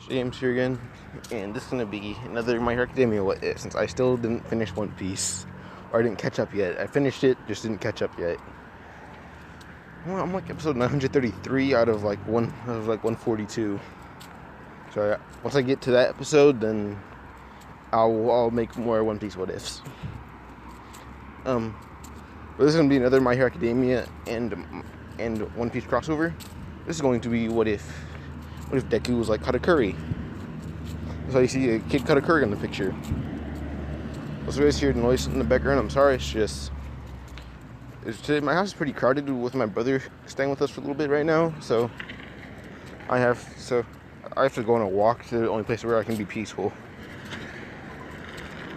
James here again, and this is going to be another My Hero Academia what if, since I still didn't finish One Piece, or I didn't catch up yet. I finished it, just didn't catch up yet. Well, I'm like episode 933 out of like 142. So once I get to that episode, then I'll make more One Piece what ifs. But this is going to be another My Hero Academia and One Piece crossover. This is going to be what if Deku was like Katakuri. So you see a kid Katakuri in the picture. Also, you guys hear the noise in the background. I'm sorry. My house is pretty crowded with my brother staying with us for a little bit right now. So I have to go on a walk to the only place where I can be peaceful,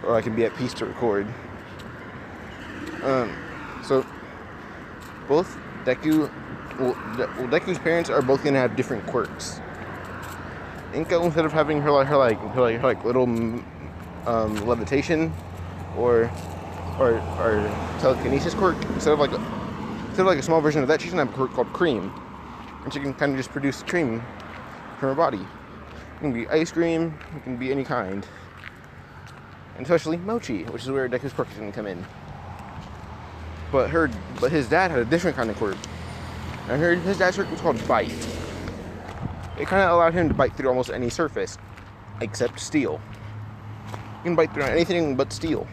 or I can be at peace to record. So both Deku's parents are both gonna have different quirks. Inko, instead of having her little levitation or telekinesis quirk, instead of like a small version of that, she's gonna have a quirk called cream, and she can kind of just produce cream from her body. It can be ice cream, it can be any kind, and especially mochi, which is where Deku's quirk is gonna come in. But his dad had a different kind of quirk. I heard his dad's quirk was called bite. It kind of allowed him to bite through almost any surface, except steel. You can bite through anything but steel.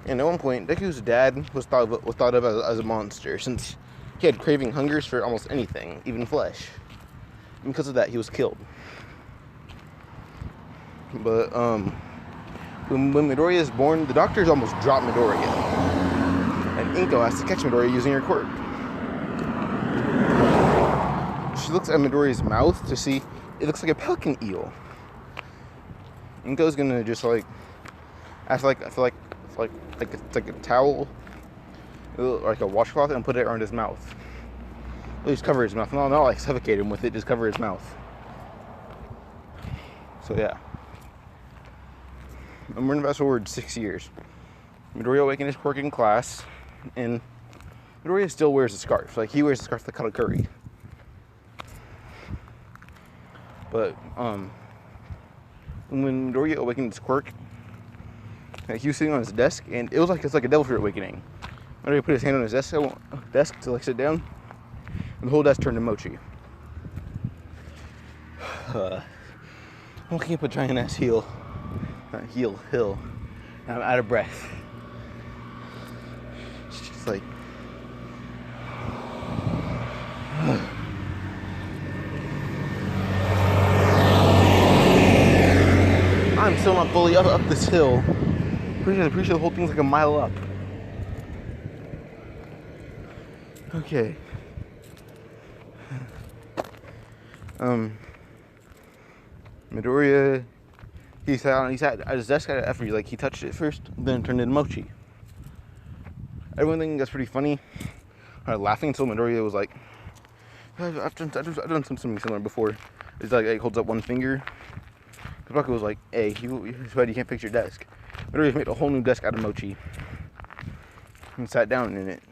And at one point, Deku's dad was thought of as a monster, since he had craving hungers for almost anything, even flesh. And because of that, he was killed. But when Midoriya is born, the doctors almost drop Midoriya, and Inko has to catch Midoriya using her quirk. She looks at Midoriya's mouth to see it looks like a pelican eel. Inko's gonna just like it's like a towel, or like a washcloth, and put it around his mouth. At least cover his mouth. No, not like suffocate him with it. Just cover his mouth. So yeah. I'm gonna fast forward 6 years. Midoriya awakened his quirk in class, and Midoriya still wears a scarf. Like, he wears a scarf like Katakuri. But when Midoriya awakened his quirk, he was sitting on his desk, and it's like a devil fruit awakening. Midoriya put his hand on his desk to like sit down, and the whole desk turned to mochi. I'm looking up a giant ass hill. And I'm out of breath. It's just like I'm still not fully up this hill. Pretty sure the whole thing's like a mile up. Okay. Midoriya, he sat at his desk after he touched it first, then it turned into mochi. Everyone thinking that's pretty funny. I was laughing until Midoriya was like, I've done something similar before. It's like he holds up one finger. Baku was like, hey, you can't fix your desk. Midoriya made a whole new desk out of mochi and sat down in it.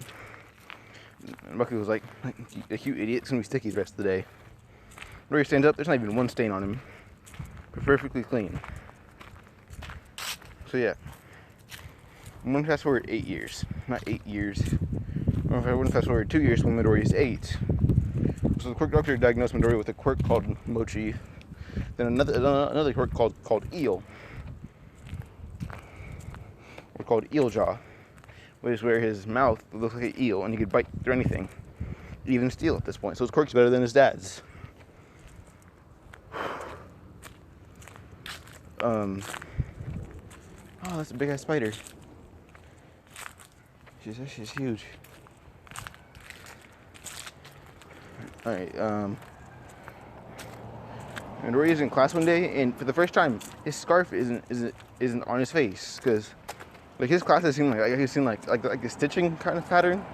And Baku was like, you idiot, it's gonna be sticky the rest of the day. Midoriya stands up, there's not even one stain on him. Perfectly clean. So yeah, I'm gonna fast forward 8 years, not 8 years. I'm gonna fast forward 2 years when Midoriya is 8. So the quirk doctor diagnosed Midoriya with a quirk called mochi, then another quirk called eel, or called eel jaw, which is where his mouth looks like an eel and he could bite through anything, even steel at this point. So his quirk's better than his dad's. Oh, that's a big ass spider. She's huge. Alright, Midoriya's in class one day, and for the first time, his scarf isn't on his face, because like his classes seem like a stitching kind of pattern.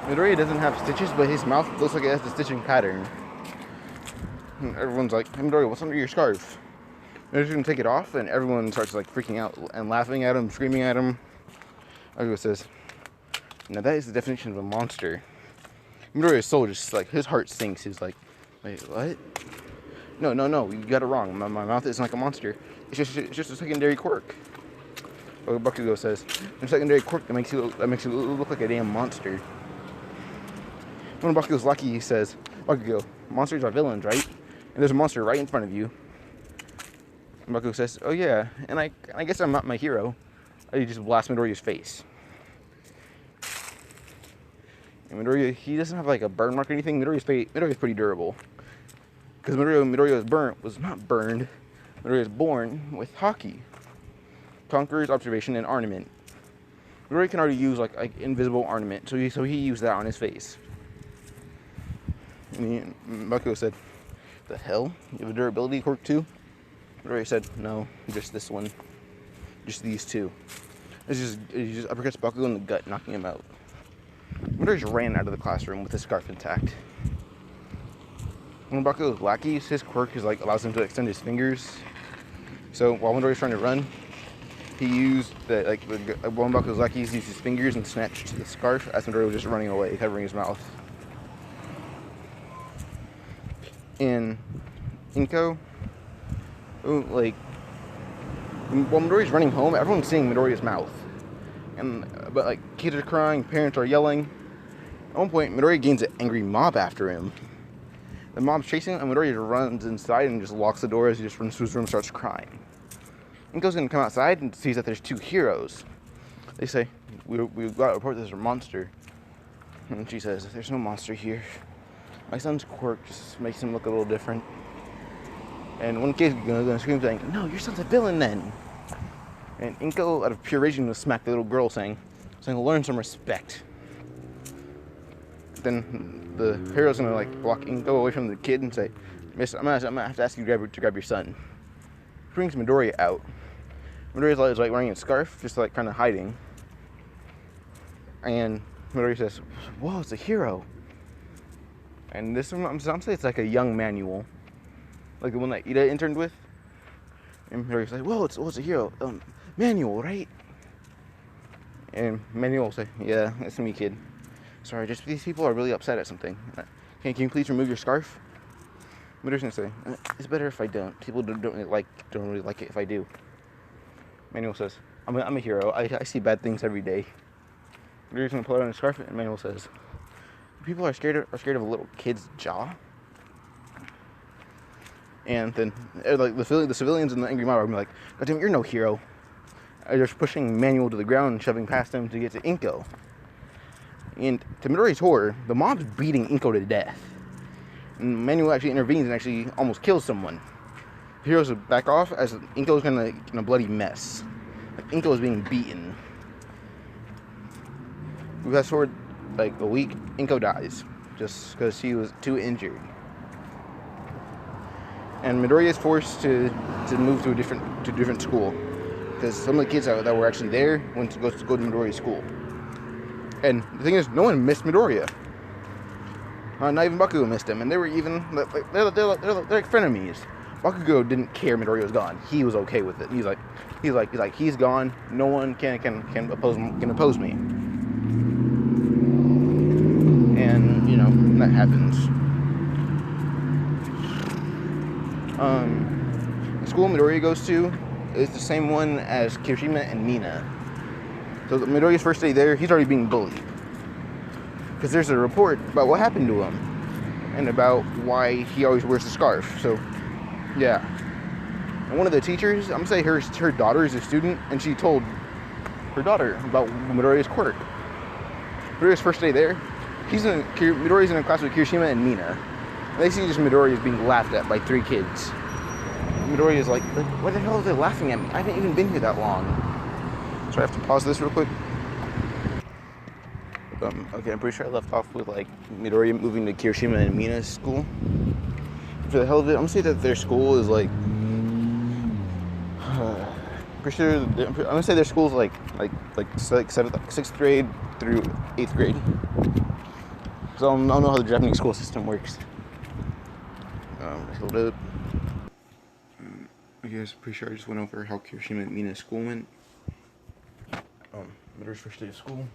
Midoriya doesn't have stitches, but his mouth looks like it has the stitching pattern. And everyone's like, hey, Midoriya, what's under your scarf? They're just gonna take it off, and everyone starts like freaking out and laughing at him, screaming at him. Agua says, now that is the definition of a monster. Midoriya's soul just like, his heart sinks. He's like, Wait, what? No, you got it wrong. My mouth isn't like a monster. It's just a secondary quirk. What Bakugo says. A secondary quirk that makes you look like a damn monster. When Bakugo's lucky, he says, Bakugo, monsters are villains, right? And there's a monster right in front of you. And Bakugo says, oh yeah, and I guess I'm not my hero. I just blast Midoriya's face. And Midoriya, he doesn't have like a burn mark or anything. Midoriya's pretty durable. Because Midoriya was not burned. Midoriya was born with Haki. Conqueror's observation and ornament. Midoriya can already use like invisible ornament, so he used that on his face. And Bakugo said, the hell? You have a durability quirk too? Midoriya said, no, just this one. Just these two. He just uppercuts Bakugo in the gut, knocking him out. Midoriya just ran out of the classroom with his scarf intact. When Bakugo's lackeys, his quirk is like allows him to extend his fingers. So while Midoriya's trying to run, he used one Bakugo's lackeys used his fingers and snatched the scarf as Midoriya was just running away, covering his mouth. In Inko, like while Midoriya's running home, everyone's seeing Midoriya's mouth, but like kids are crying, parents are yelling. At one point, Midoriya gains an angry mob after him. The mob's chasing him, and Midoriya runs inside and just locks the door as he just runs to his room and starts crying. Inko's gonna come outside and sees that there's two heroes. They say, we've got to report there's a monster. And she says, there's no monster here. My son's quirk just makes him look a little different. And one kid's gonna scream saying, no, your son's a villain then. And Inko, out of pure rage, gonna smack the little girl saying, learn some respect. Then the hero's gonna like block Inko away from the kid and say, Miss, I'm gonna have to ask you to grab your son. He brings Midoriya out. Midoriya's like wearing a scarf, just like kind of hiding. And Midoriya says, whoa, it's a hero. And this one, I'm saying it's like a young Manual. Like the one that Ida interned with. And Midoriya's like, whoa, it's a hero. Manual, right? And Manual will say, yeah, it's me, kid. Sorry, just these people are really upset at something. Can you please remove your scarf? Midoriya's gonna say, it's better if I don't. People don't really like it if I do. Manual says, I'm a hero. I see bad things every day. Midoriya's gonna pull out his scarf, and Manual says, people are scared of a little kid's jaw. And then like the civilians and the angry mob are gonna be like, God damn it, you're no hero. They're just pushing Manual to the ground and shoving past him to get to Inko. And to Midoriya's horror, the mob's beating Inko to death. And Manual actually intervenes and actually almost kills someone. The heroes back off as Inko's in a bloody mess. Like Inko is being beaten. We fast forward like a week, Inko dies just because he was too injured. And Midoriya is forced to move to a different school because some of the kids that were actually there went to go to Midoriya's school. And the thing is, no one missed Midoriya. Not even Bakugo missed him, and they were even they're like frenemies. Bakugo didn't care Midoriya was gone. He was okay with it. He's like he's gone. No one can oppose me. And you know that happens. The school Midoriya goes to is the same one as Kirishima and Mina. So Midoriya's first day there, he's already being bullied. Because there's a report about what happened to him. And about why he always wears the scarf. So, yeah. And one of the teachers, I'm going to say her daughter is a student, and she told her daughter about Midoriya's quirk. Midoriya's first day there, Midoriya's in a class with Kirishima and Mina. And they see just Midoriya's being laughed at by 3 kids. Midoriya's like, what the hell are they laughing at me? I haven't even been here that long. So I have to pause this real quick. Okay, I'm pretty sure I left off with like Midoriya moving to Kirishima and Mina's school. For the hell of it, I'm gonna say that their school is like. Pretty sure I'm gonna say their school is like 6th grade through 8th grade. So I don't know how the Japanese school system works. Hold up. I guess pretty sure I just went over how Kirishima and Mina's school went. Midoriya's first day of school.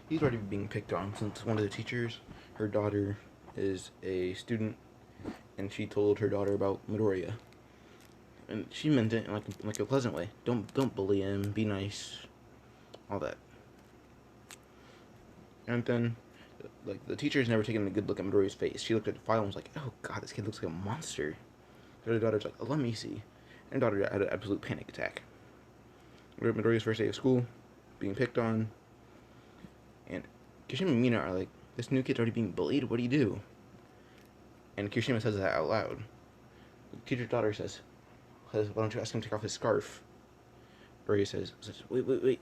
He's already being picked on since one of the teachers, her daughter, is a student and she told her daughter about Midoriya. And she meant it in like a pleasant way. Don't bully him. Be nice. All that. And then, like, the teacher's never taken a good look at Midoriya's face. She looked at the file and was like, "Oh God, this kid looks like a monster." Her daughter's like, "Oh, let me see." And her daughter had an absolute panic attack. Midoriya's first day of school, being picked on, and Kirishima and Mina are like, "This new kid's already being bullied. What do you do?" And Kirishima says that out loud. The teacher's daughter says, "Why don't you ask him to take off his scarf?" Midoriya says, "Wait.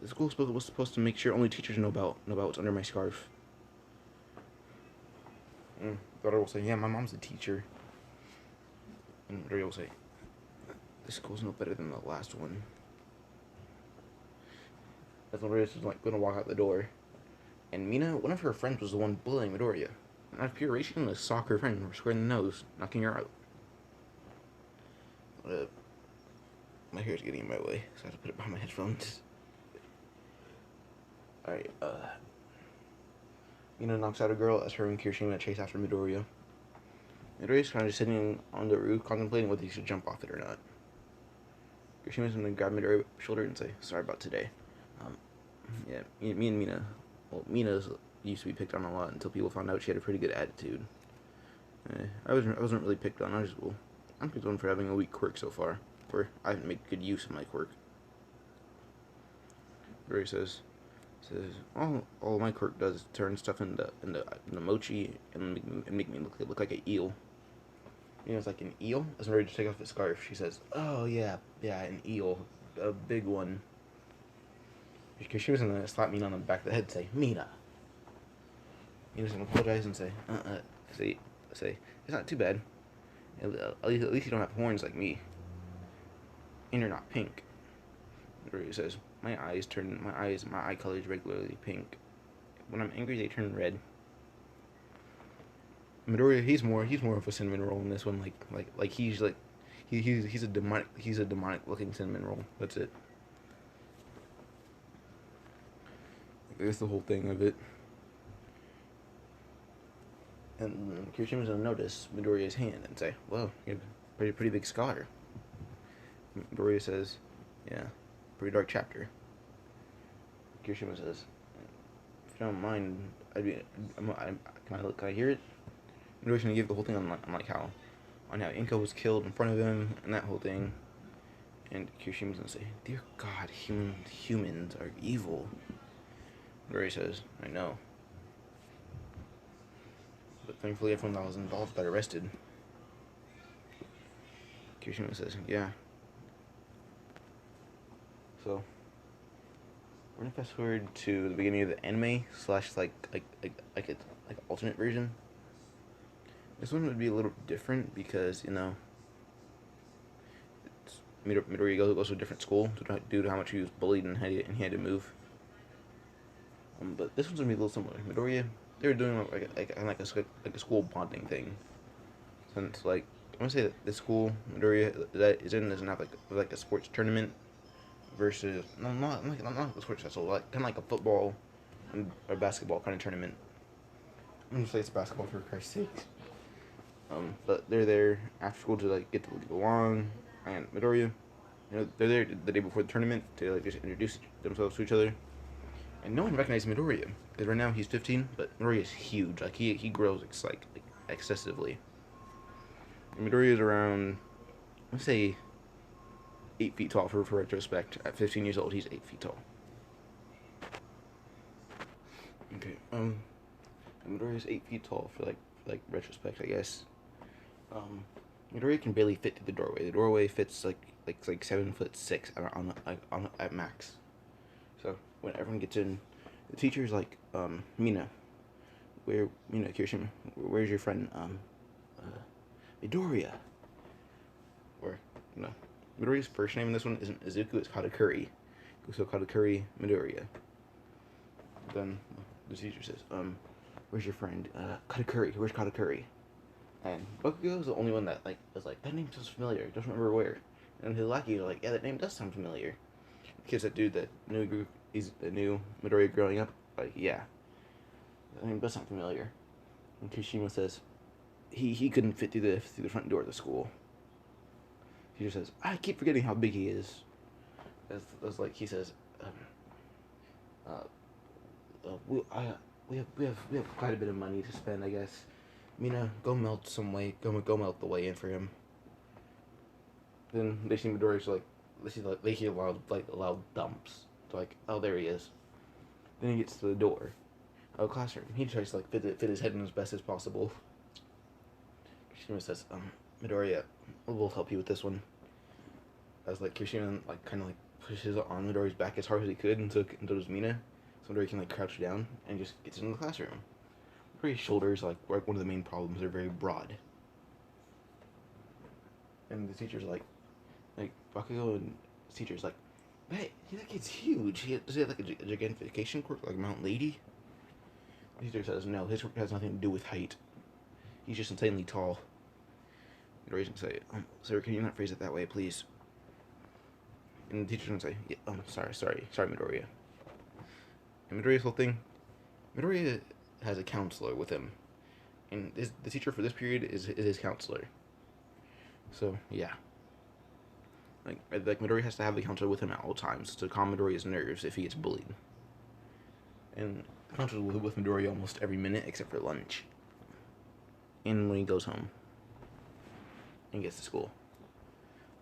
The school was supposed to make sure only teachers know about what's under my scarf." And daughter will say, "Yeah, my mom's a teacher." And Midoriya will say, "This school's no better than the last one." That's when Midoriya's like gonna walk out the door. And Mina, one of her friends, was the one bullying Midoriya. And out of pure rage, she's gonna sock her friend square in the nose, knocking her out. My hair's getting in my way, so I have to put it behind my headphones. Alright, Mina knocks out a girl as her and Kirishima chase after Midoriya. Midoriya's kind of just sitting on the roof, contemplating whether he should jump off it or not. Kirishima's gonna grab Midoriya's shoulder and say, "Sorry about today." Yeah, me and Mina. Well, Mina's used to be picked on a lot until people found out she had a pretty good attitude. I wasn't really picked on. I'm picked on for having a weak quirk so far, where I haven't made good use of my quirk. Midoriya says, all my quirk does is turn stuff into mochi and make me look like an eel. You know, it's like an eel. As I'm ready to take off his scarf, she says, "Oh yeah, an eel, a big one." Because she was gonna slap me on the back of the head and say, "Mina." Mina's gonna apologize and say, say, "It's not too bad. At least you don't have horns like me, and you're not pink." Midoriya says, my eye color is regularly pink. When I'm angry, they turn red." Midoriya, he's more of a cinnamon roll in this one. He's a demonic looking cinnamon roll. That's it. That's the whole thing of it. And Kirishima's gonna notice Midoriya's hand and say, "Well, you have a pretty big scar." Midoriya says, "Yeah, pretty dark chapter." Kirishima says, "If you don't mind, can I hear it?" Midoriya's gonna give the whole thing on how Inko was killed in front of him and that whole thing. And Kirishima's gonna say, "Dear God, humans are evil." Midoriya says, "I know. But thankfully everyone that was involved got arrested." Kirishima says, "Yeah." So we're gonna fast forward to the beginning of the anime / like alternate version. This one would be a little different because, you know, Midoriya goes to a different school due to how much he was bullied and he had to move. But this one's gonna be a little similar. Midoriya, they were doing like a school bonding thing. Since I want to say that the school Midoriya that is in doesn't have like a sports tournament versus not a sports festival, like kind of like a football or basketball kind of tournament. I'm gonna say it's basketball for Christ's sake. But they're there after school to get to get along, and Midoriya, they're there the day before the tournament to just introduce themselves to each other. And no one recognizes Midoriya because right now he's 15, but Midoriya is huge. He grows excessively. And Midoriya is around, let's say, 8 feet tall for retrospect. At 15 years old, he's 8 feet tall. Okay. Midoriya is 8 feet tall for retrospect, I guess. Midoriya can barely fit through the doorway. The doorway fits like 7'6" on at max. So when everyone gets in, the teacher's like, "Mina, Kirishima, where's your friend, Midoriya?" Or, Midoriya's first name in this one isn't Izuku, it's Katakuri. So Katakuri Midoriya. Then the teacher says, "Where's your friend, Katakuri? Where's Katakuri?" And Bakugo is the only one that was like, "That name sounds familiar, doesn't remember where." And his lackey are like, "Yeah, that name does sound familiar." The kids that dude that knew Midoriya growing up, yeah, that name does sound familiar. And Kishima says, he couldn't fit through the front door of the school. He just says, I keep forgetting how big he is. That's like he says, we have quite a bit of money to spend, I guess. Mina, go melt some way. Go melt the way in for him. Then they see Midoriya's like, they hear loud thumps. They're like, oh, there he is. Then he gets to the door of the classroom. He tries to like fit his head in as best as possible. Kirishima says, Midoriya, we'll help you with this one. As like Kirishima like kind of like pushes on Midoriya's back as hard as he could, and so does Mina. So Midoriya can like crouch down and just gets into the classroom. Midoriya's shoulders, like one of the main problems, are very broad. And the teacher's like Bakugo and the teacher's like, hey, that kid's huge. Does he have like a gigantification quirk like Mount Lady? The teacher says no, his quirk has nothing to do with height. He's just insanely tall. Midoriya's gonna say, sir, can you not phrase it that way, please? And the teacher's gonna say, yeah, sorry, Midoriya. And Midoriya's whole thing, Midoriya has a counselor with him, and the teacher for this period is his counselor. So yeah, like Midoriya has to have the counselor with him at all times to calm Midoriya's nerves if he gets bullied. And the counselor will be with Midoriya almost every minute except for lunch, and when he goes home and gets to school.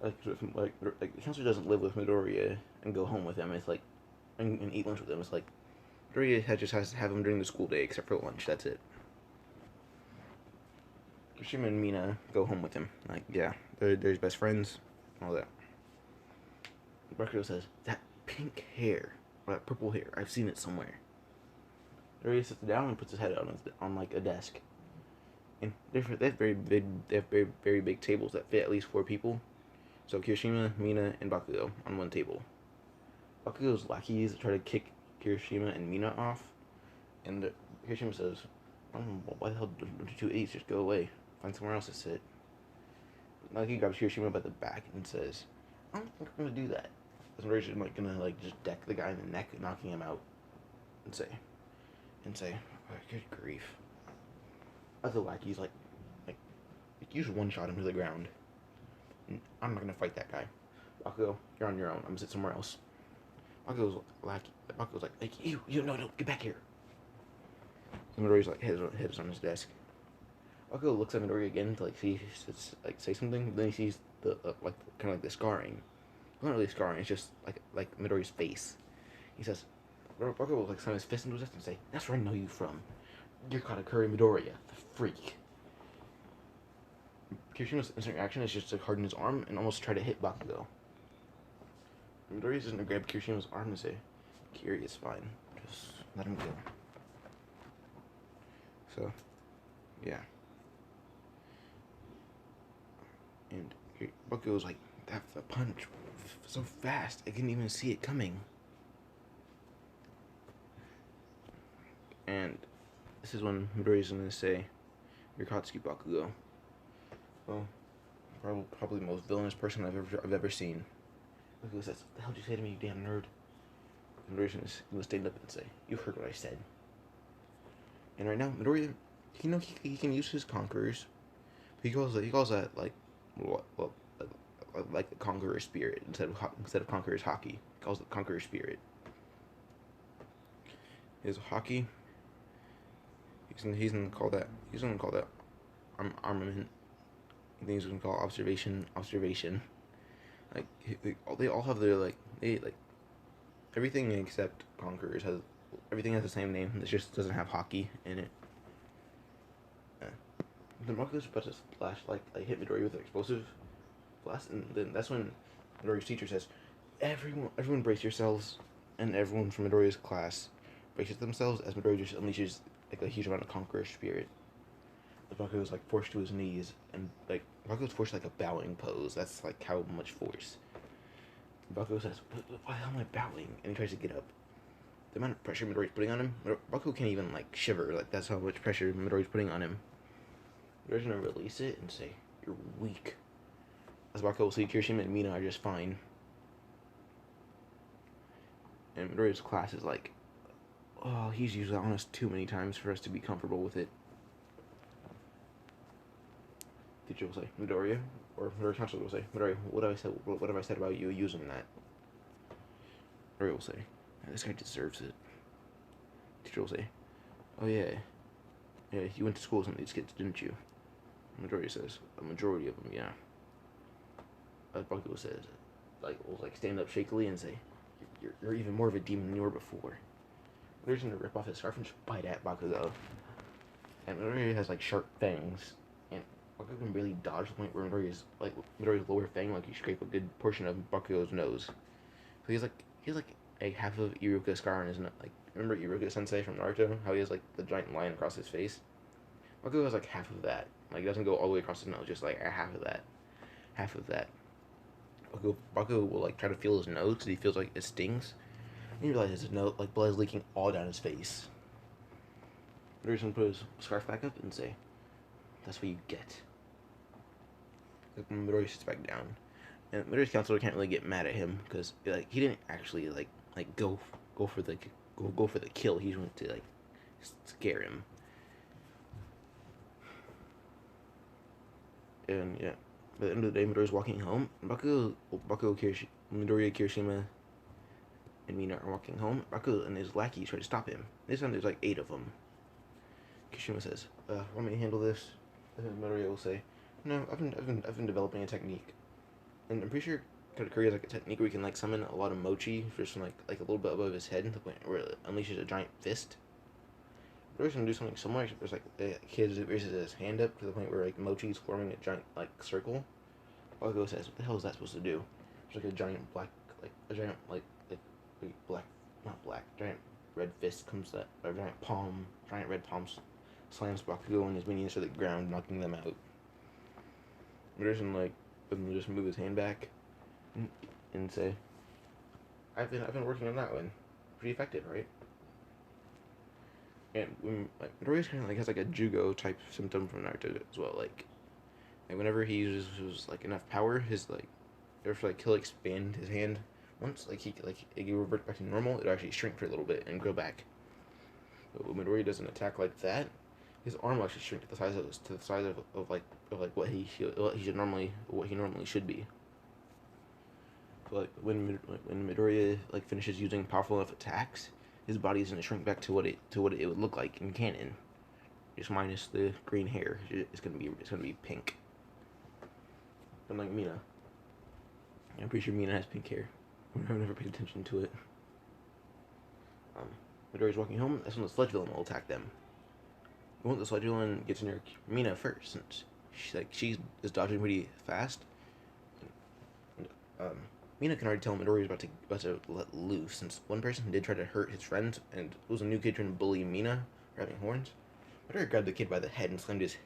Like the counselor doesn't live with Midoriya and go home with him. It's like and eat lunch with him. It's like Midoriya just has to have him during the school day except for lunch. That's it. Kirishima and Mina go home with him. Like, yeah, they're his best friends, all that. Bakugo says, that pink hair, or that purple hair, I've seen it somewhere. Midoriya sits down and puts his head on like a desk. And they have very big tables that fit at least 4 people. So Kirishima, Mina, and Bakugo on one table. Bakugo's lackeys try to kick Kirishima and Mina off, and Kirishima says, why the hell don't you 2 idiots just go away? Find somewhere else to sit. Now he grabs Kirishima by the back and says, I don't think I'm gonna do that. As Midoriya's like gonna like just deck the guy in the neck, knocking him out, and say, oh, good grief. As the lackey's like you should one-shot him to the ground. I'm not gonna fight that guy. Bakugo, you're on your own. I'm gonna sit somewhere else. Bakugo's like, you no, get back here. And Midoriya's like, head is on his desk. Bakugo looks at Midoriya again to say something. Then he sees the kind of like the scarring. Not really scarring. It's just like Midoriya's face. He says, Bakugo will like slam his fist into his chest and say, "That's where I know you from. You're Katakuri Midoriya, the freak." Kirishima's instant reaction is just to harden his arm and almost try to hit Bakugo. Midoriya's just gonna grab Kirishima's arm and say, "Kiri, it's fine. Just let him go." So, yeah. And Bakugo's like, that punch so fast, I couldn't even see it coming. And this is when Midoriya's gonna say, "You're Katsuki Bakugo." Well, probably the most villainous person I've ever seen. Bakugo says, "What the hell did you say to me, you damn nerd?" And Midoriya's gonna stand up and say, "You heard what I said." And right now, Midoriya, he can use his conquerors. He calls that like the conqueror spirit instead of conqueror's hockey. He calls it conqueror spirit. His hockey. He's gonna call that armament. I think he's gonna call observation. Like they all have their everything except conquerors everything has the same name. It just doesn't have hockey in it. The Bakugo's about to splash hit Midoriya with an explosive blast, and then that's when Midoriya's teacher says, "Everyone brace yourselves," and everyone from Midoriya's class braces themselves as Midoriya just unleashes like a huge amount of conqueror spirit. The Bakugo's like forced to his knees, and like Bakugo's forced like a bowing pose. That's like how much force. Bakugo says, "Why the hell am I bowing?" And he tries to get up. The amount of pressure Midoriya's putting on him, Bakugo can't even like shiver. Like that's how much pressure Midoriya's putting on him. Midoriya's gonna release it and say, "You're weak." As Bakugo will see, Kirishima and Mina are just fine. And Midoriya's class is like, "Oh, he's used that on us too many times for us to be comfortable with it." Teacher will say, Midoriya, or Midoriya's counselor will say, Midoriya, what have I said? What have I said about you using that? Midoriya will say, this guy deserves it. Teacher will say, oh yeah, you went to school with some of these kids, didn't you? Midoriya says, a majority of them, yeah. Bakugo says, will stand up shakily and say, you're even more of a demon than you were before. Midoriya's gonna rip off his scarf and just bite at Bakugo. And Midoriya has sharp fangs, and Bakugo can barely dodge to the point where Midoriya's lower fang you scrape a good portion of Bakugo's nose. So he's a half of Iruka scar on his nose. Remember Iruka-sensei from Naruto? How he has the giant line across his face? Bakugo has half of that. It doesn't go all the way across his nose, just a half of that. Half of that. Bakugo will try to feel his nose because he feels like it stings. And he realizes his nose, blood is leaking all down his face. Midoriya's gonna put his scarf back up and say, that's what you get. Midoriya sits back down. And Midoriya's counselor can't really get mad at him because he didn't actually go for the kill. He went to scare him. And yeah, at the end of the day, Midoriya's walking home. Midoriya, Kirishima, and Mina are walking home. Bakugo and his lackeys try to stop him. This time there's 8 of them. Kirishima says, "Want me to handle this?" And Midoriya will say, "No, I've been developing a technique, and I'm pretty sure Katakuri has a technique where he can summon a lot of mochi just from a little bit above his head to the point where it unleashes a giant fist." Midoriya's gonna do something similar. There's the kid raises his hand up to the point where mochi is forming a giant circle. Bakugo says, "What the hell is that supposed to do?" There's a giant black giant red fist comes that a giant red palm slams Bakugo and his minions to the ground, knocking them out. Midoriya can just move his hand back and say, I've been working on that one. Pretty effective, right?" And Midoriya kind of has a Jugo type symptom from Naruto as well. Whenever he uses enough power, he'll expand his hand. Once he revert back to normal, it'll actually shrink for a little bit and grow back. But when Midoriya does an attack like that, his arm will actually shrink to the size of what he normally should be. So when Midoriya finishes using powerful enough attacks, his body is gonna shrink back to what it would look like in canon, just minus the green hair. It's gonna be pink. Unlike Mina, I'm pretty sure Mina has pink hair. I've never paid attention to it. Midoriya's walking home. That's when the sludge villain will attack them. The sludge villain gets near Mina first, since she is dodging pretty fast. And, Mina can already tell Midoriya's about to let loose, since one person did try to hurt his friend, and it was a new kid trying to bully Mina for having horns. Midoriya grabbed the kid by the head and slammed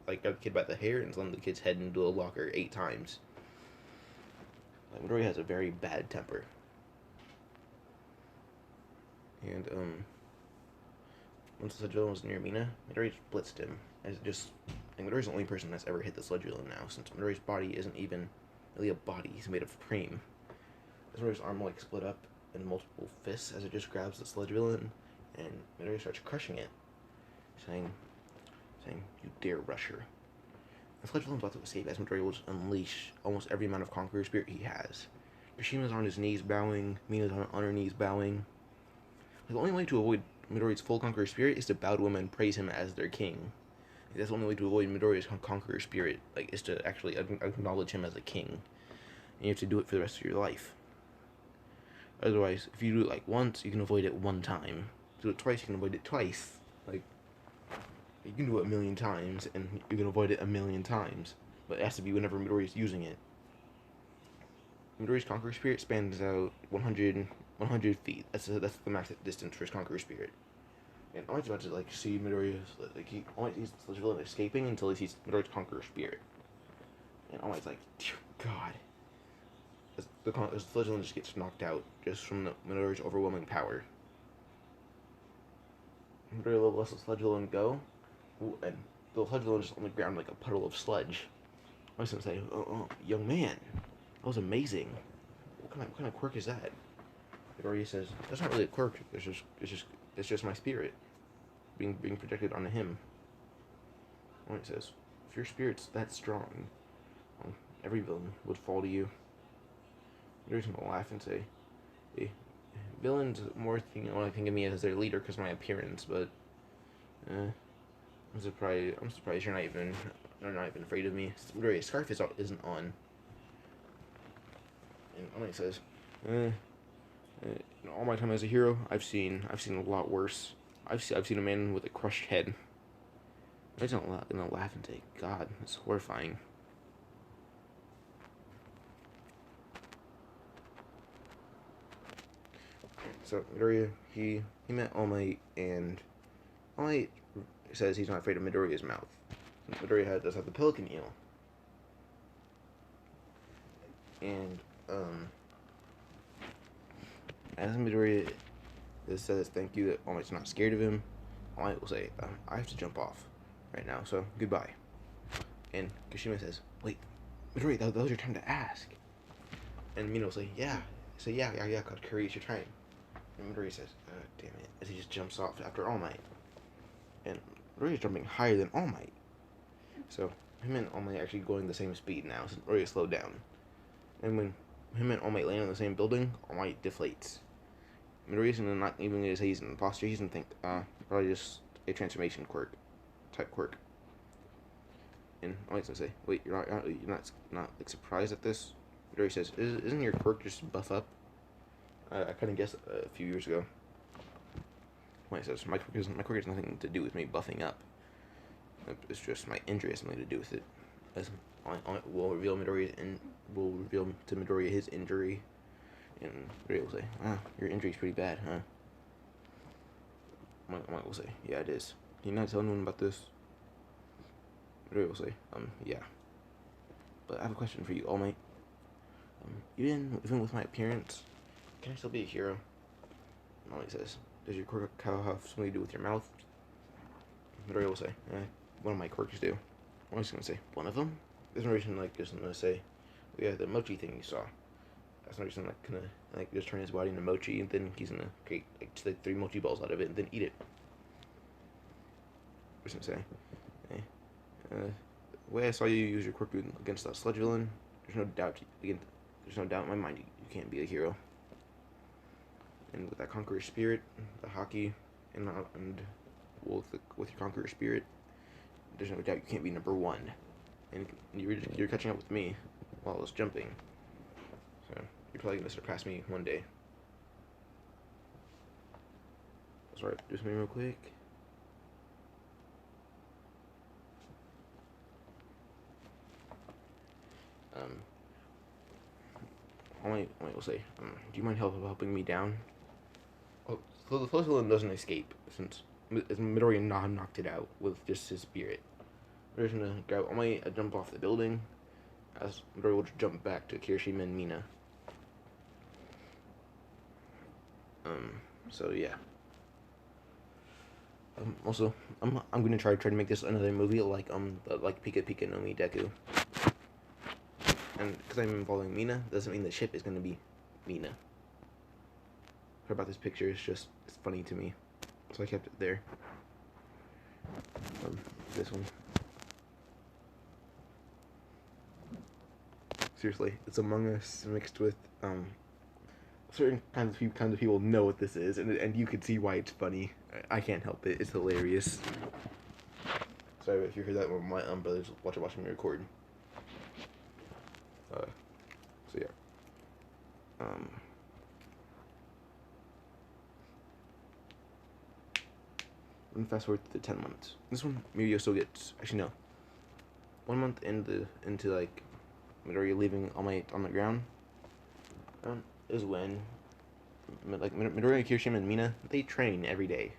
grabbed the kid by the hair and slammed the kid's head into a locker 8 times. Midoriya has a very bad temper. And once the sludge villain was near Mina, Midoriya blitzed him. Midoriya's the only person that's ever hit the sludge villain now, since Midoriya's body isn't even really a body. He's made of cream. Midoriya's arm split up in multiple fists as it just grabs the sludge villain, and Midoriya starts crushing it, saying, "You dare rush her." The sludge villain's about to escape as Midoriya will just unleash almost every amount of conqueror spirit he has. Yoshima's on his knees bowing, Mina's on her knees bowing. The only way to avoid Midoriya's full conqueror spirit is to bow to him and praise him as their king. That's the only way to avoid Midoriya's conqueror spirit, is to actually acknowledge him as a king. And you have to do it for the rest of your life. Otherwise, if you do it once, you can avoid it 1 time. Do it twice, you can avoid it twice. You can do it 1,000,000 times, and you can avoid it 1,000,000 times. But it has to be whenever Midoriya's using it. Midoriya's conqueror spirit spans out 100 feet. That's the max distance for his conqueror spirit. And I'm about to see Midoriya's he always sees the villain escaping until he sees Midoriya's conqueror spirit. And I'm always dear God. As the villain just gets knocked out just from Midoriya's overwhelming power. Midoriya lets the sludge villain go, and the sludge villain is just on the ground like a puddle of sludge. I was gonna say, oh, young man, that was amazing. What kind of quirk is that? Midoriya says, that's not really a quirk. It's just my spirit being projected onto him. And it says, if your spirit's that strong, well, every villain would fall to you. There's gonna laugh and say, hey, villains more only think of me as their leader because of my appearance, but I'm surprised you're not even afraid of me. Midoriya's scarf isn't on. And Omai says, in all my time as a hero, I've seen a lot worse. I've seen a man with a crushed head. I just gonna laugh and say, God, that's horrifying. So Midoriya, he met All Might, and All Might says he's not afraid of Midoriya's mouth. Midoriya does have the pelican eel, and as Midoriya says thank you that All Might's not scared of him, All Might will say, I have to jump off right now, so goodbye. And Kashima says, wait, Midoriya, that was your time to ask. And Mina will say, yeah. So yeah, Katakuri, it's your time. And Midoriya says, damn it, as he just jumps off after All Might. And Midoriya's jumping higher than All Might. So him and All Might are actually going the same speed now, so Midoriya slowed down. And when him and All Might land in the same building, All Might deflates. Midoriya's not even going to say he's an imposter, he's going to think, probably just a transformation type quirk. And All Might's going to say, wait, you're not like surprised at this? Midoriya says, isn't your quirk just buff up? I kind of guessed a few years ago. All Might says, my quirk has nothing to do with me buffing up. It's just my injury has something to do with it. As we'll reveal to Midoriya his injury, and Midoriya will say, your injury's pretty bad, huh? All Might will say, yeah, it is. Can you not tell anyone about this? Midoriya will say, yeah. But I have a question for you, All Might. Even with my appearance, can I still be a hero? All Might says, does your quirk have something to do with your mouth? Midoriya will say, one of my quirks do. I'm just gonna say, one of them? There's no reason, just gonna say, yeah, the mochi thing you saw. That's no reason, gonna, just turn his body into mochi, and then he's gonna create, 3 mochi balls out of it, and then eat it. I'm just gonna say, the way I saw you use your quirk against that sludge villain, there's no doubt in my mind you can't be a hero. And with that conqueror spirit, the hockey, and with your conqueror spirit, there's no doubt you can't be number 1. And you're catching up with me while I was jumping. So you're probably gonna surpass me one day. Sorry, do something real quick. All Might will say, do you mind helping me down? Oh, so the first villain doesn't escape, since Midoriya knocked it out with just his spirit. Midoriya's gonna grab All Might, jump off the building, as Midoriya will jump back to Kirishima and Mina. So yeah. Also, I'm gonna try to make this another movie like Pika Pika no Mi Deku. And because I'm involving Mina, doesn't mean the ship is gonna be Mina. Heard about this picture, it's funny to me, so I kept it there. This one. Seriously, it's Among Us mixed with certain kinds of people know what this is, and you can see why it's funny. I can't help it. It's hilarious. Sorry if you heard that when my brothers watching me record. So yeah. And fast forward to 10 months. This one Mirio still gets, actually no, 1 month into Midoriya leaving All Might on the ground, is when Midoriya, Kirishima, and Mina, they train every day.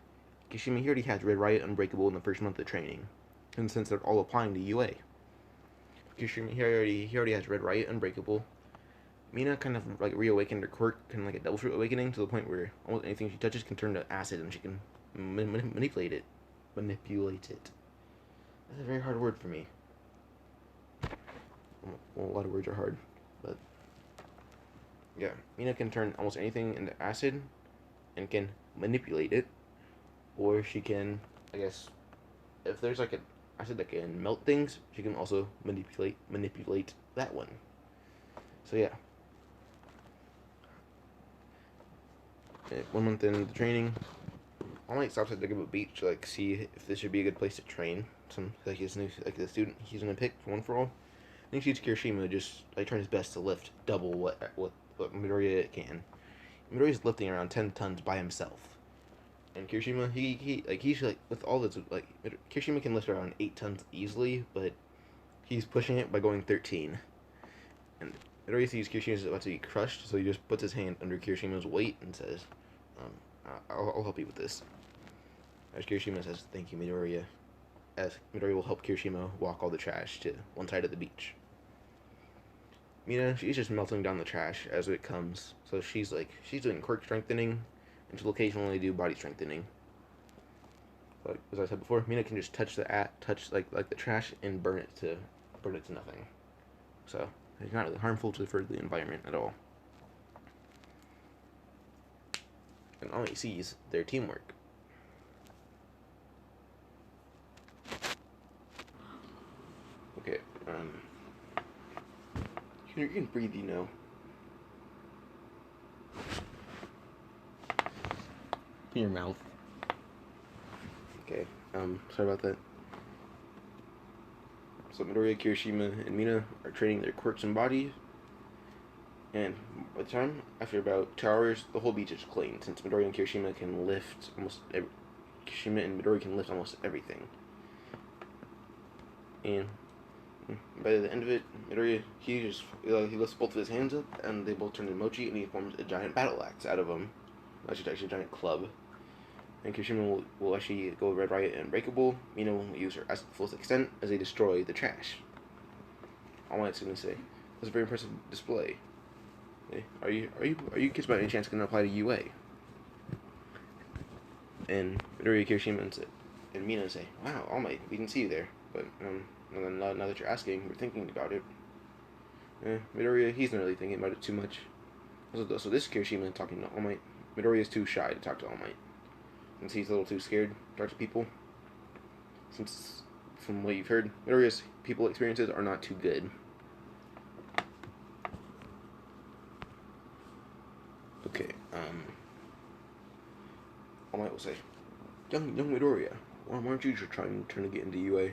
Kirishima, he already has Red Riot Unbreakable in the first month of training, and since they're all applying to UA. Kirishima, he already has Red Riot Unbreakable. Mina kind of reawakened her quirk, kind of like a Devil Fruit awakening, to the point where almost anything she touches can turn to acid, and she can manipulate it. That's a very hard word for me. Well, a lot of words are hard, but yeah, Mina can turn almost anything into acid, and can manipulate it, or she can, I guess, if there's acid that can melt things, she can also manipulate that one. So yeah. 1 month into the training, All Might stops at Deku Beach to like see if this should be a good place to train. Some like his new like the student he's gonna pick for one for all. I think he sees Kirishima just like trying his best to lift double what Midoriya can. Midoriya's lifting around 10 tons by himself, and Kirishima he's like with all this like Kirishima can lift around 8 tons easily, but he's pushing it by going 13. And Midoriya sees Kirishima's about to be crushed, so he just puts his hand under Kirishima's weight and says, I'll help you with this. As Kirishima says, thank you, Midoriya. As Midoriya will help Kirishima walk all the trash to one side of the beach. Mina, she's just melting down the trash as it comes. So she's doing quirk strengthening, and she'll occasionally do body strengthening. But as I said before, Mina can just touch the trash and burn it to nothing. So it's not really harmful for the environment at all. And all he sees their teamwork. Okay, you can breathe, you know. In your mouth. Okay, sorry about that. So Midoriya, Kirishima, and Mina are training their quirks and bodies. And by the time, after about 2 hours, the whole beach is clean, since Midoriya and Kirishima can lift Kirishima and Midoriya can lift almost everything. And by the end of it, Midoriya, he lifts both of his hands up, and they both turn into Mochi, and he forms a giant battle axe out of them. Actually, a giant club. And Kirishima will actually go Red Riot and Unbreakable. Mina will use her acid to full extent as they destroy the trash. All Might's gonna say, that's a very impressive display. Hey, are you kids by any chance gonna apply to UA? And Midoriya, Kirishima, and Mina say, wow, All Might, we didn't see you there. But now that you're asking, we're thinking about it. Midoriya, he's not really thinking about it too much. So this Kirishima talking to All Might, Midoriya's too shy to talk to All Might. Since he's a little too scared to talk to people. Since, from what you've heard, Midoriya's people experiences are not too good. Okay, All Might will say, young Midoriya, why aren't you trying to get into UA?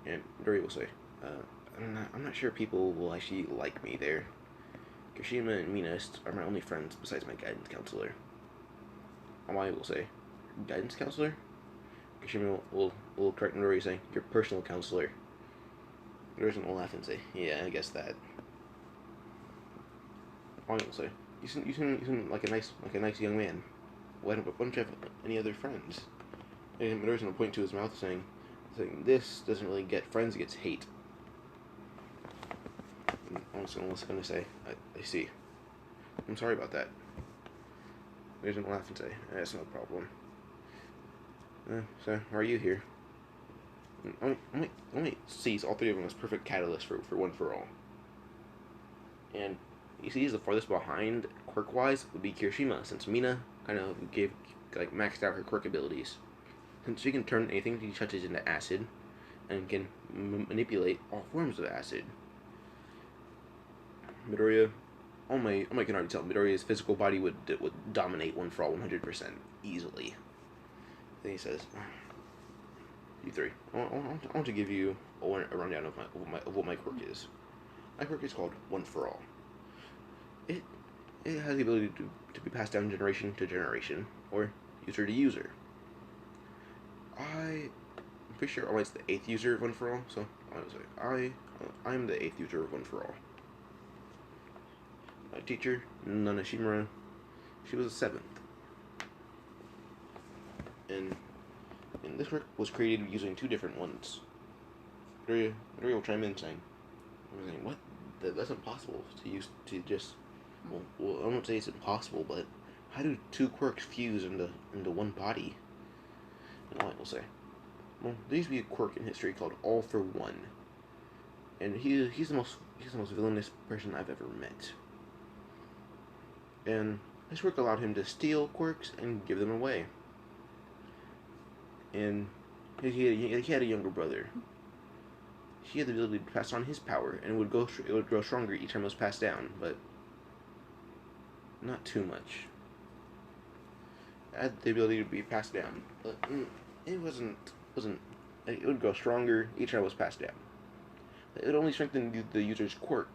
And Midoriya will say, I'm not sure people will actually like me there. Kirishima and Mina are my only friends besides my guidance counselor. All Might will say, guidance counselor? Kirishima will correct Midoriya, saying, your personal counselor. Midoriya will laugh and say, yeah, I guess that. All Might will say, you seem like a nice young man. Why don't you have any other friends? And Midoriya's gonna point to his mouth, saying, this doesn't really get friends, it gets hate. And I'm gonna say, I see. I'm sorry about that. Midoriya's gonna laugh and say, that's no problem. So, why are you here? Only sees all three of them as perfect catalyst for one for all. And he sees the farthest behind, quirk-wise, would be Kirishima, since Mina kind of maxed out her quirk abilities. Since she can turn anything she touches into acid, and can manipulate all forms of acid. Midoriya, All Might can already tell Midoriya's physical body would dominate one for all 100% easily. Then he says, you three, I want to give you a rundown of what my quirk is. My quirk is called One for All. It has the ability to be passed down generation to generation, or user to user. I'm pretty sure All Might's the 8th user of One for All, so I was like, I'm the 8th user of One for All. My teacher, Nana Shimura, she was the 7th. And this quirk was created using 2 different ones. Midoriya will chime in saying, what? That's impossible to use to just. Well, I won't say it's impossible, but how do 2 quirks fuse into one body? And All Might will say, well, there used to be a quirk in history called All for One, and he's the most villainous person I've ever met. And this quirk allowed him to steal quirks and give them away. And he had a younger brother. He had the ability to pass on his power, and it would grow stronger each time it was passed down, but not too much. It had the ability to be passed down, but it wasn't. It would grow stronger each time it was passed down. It would only strengthen the user's quirk,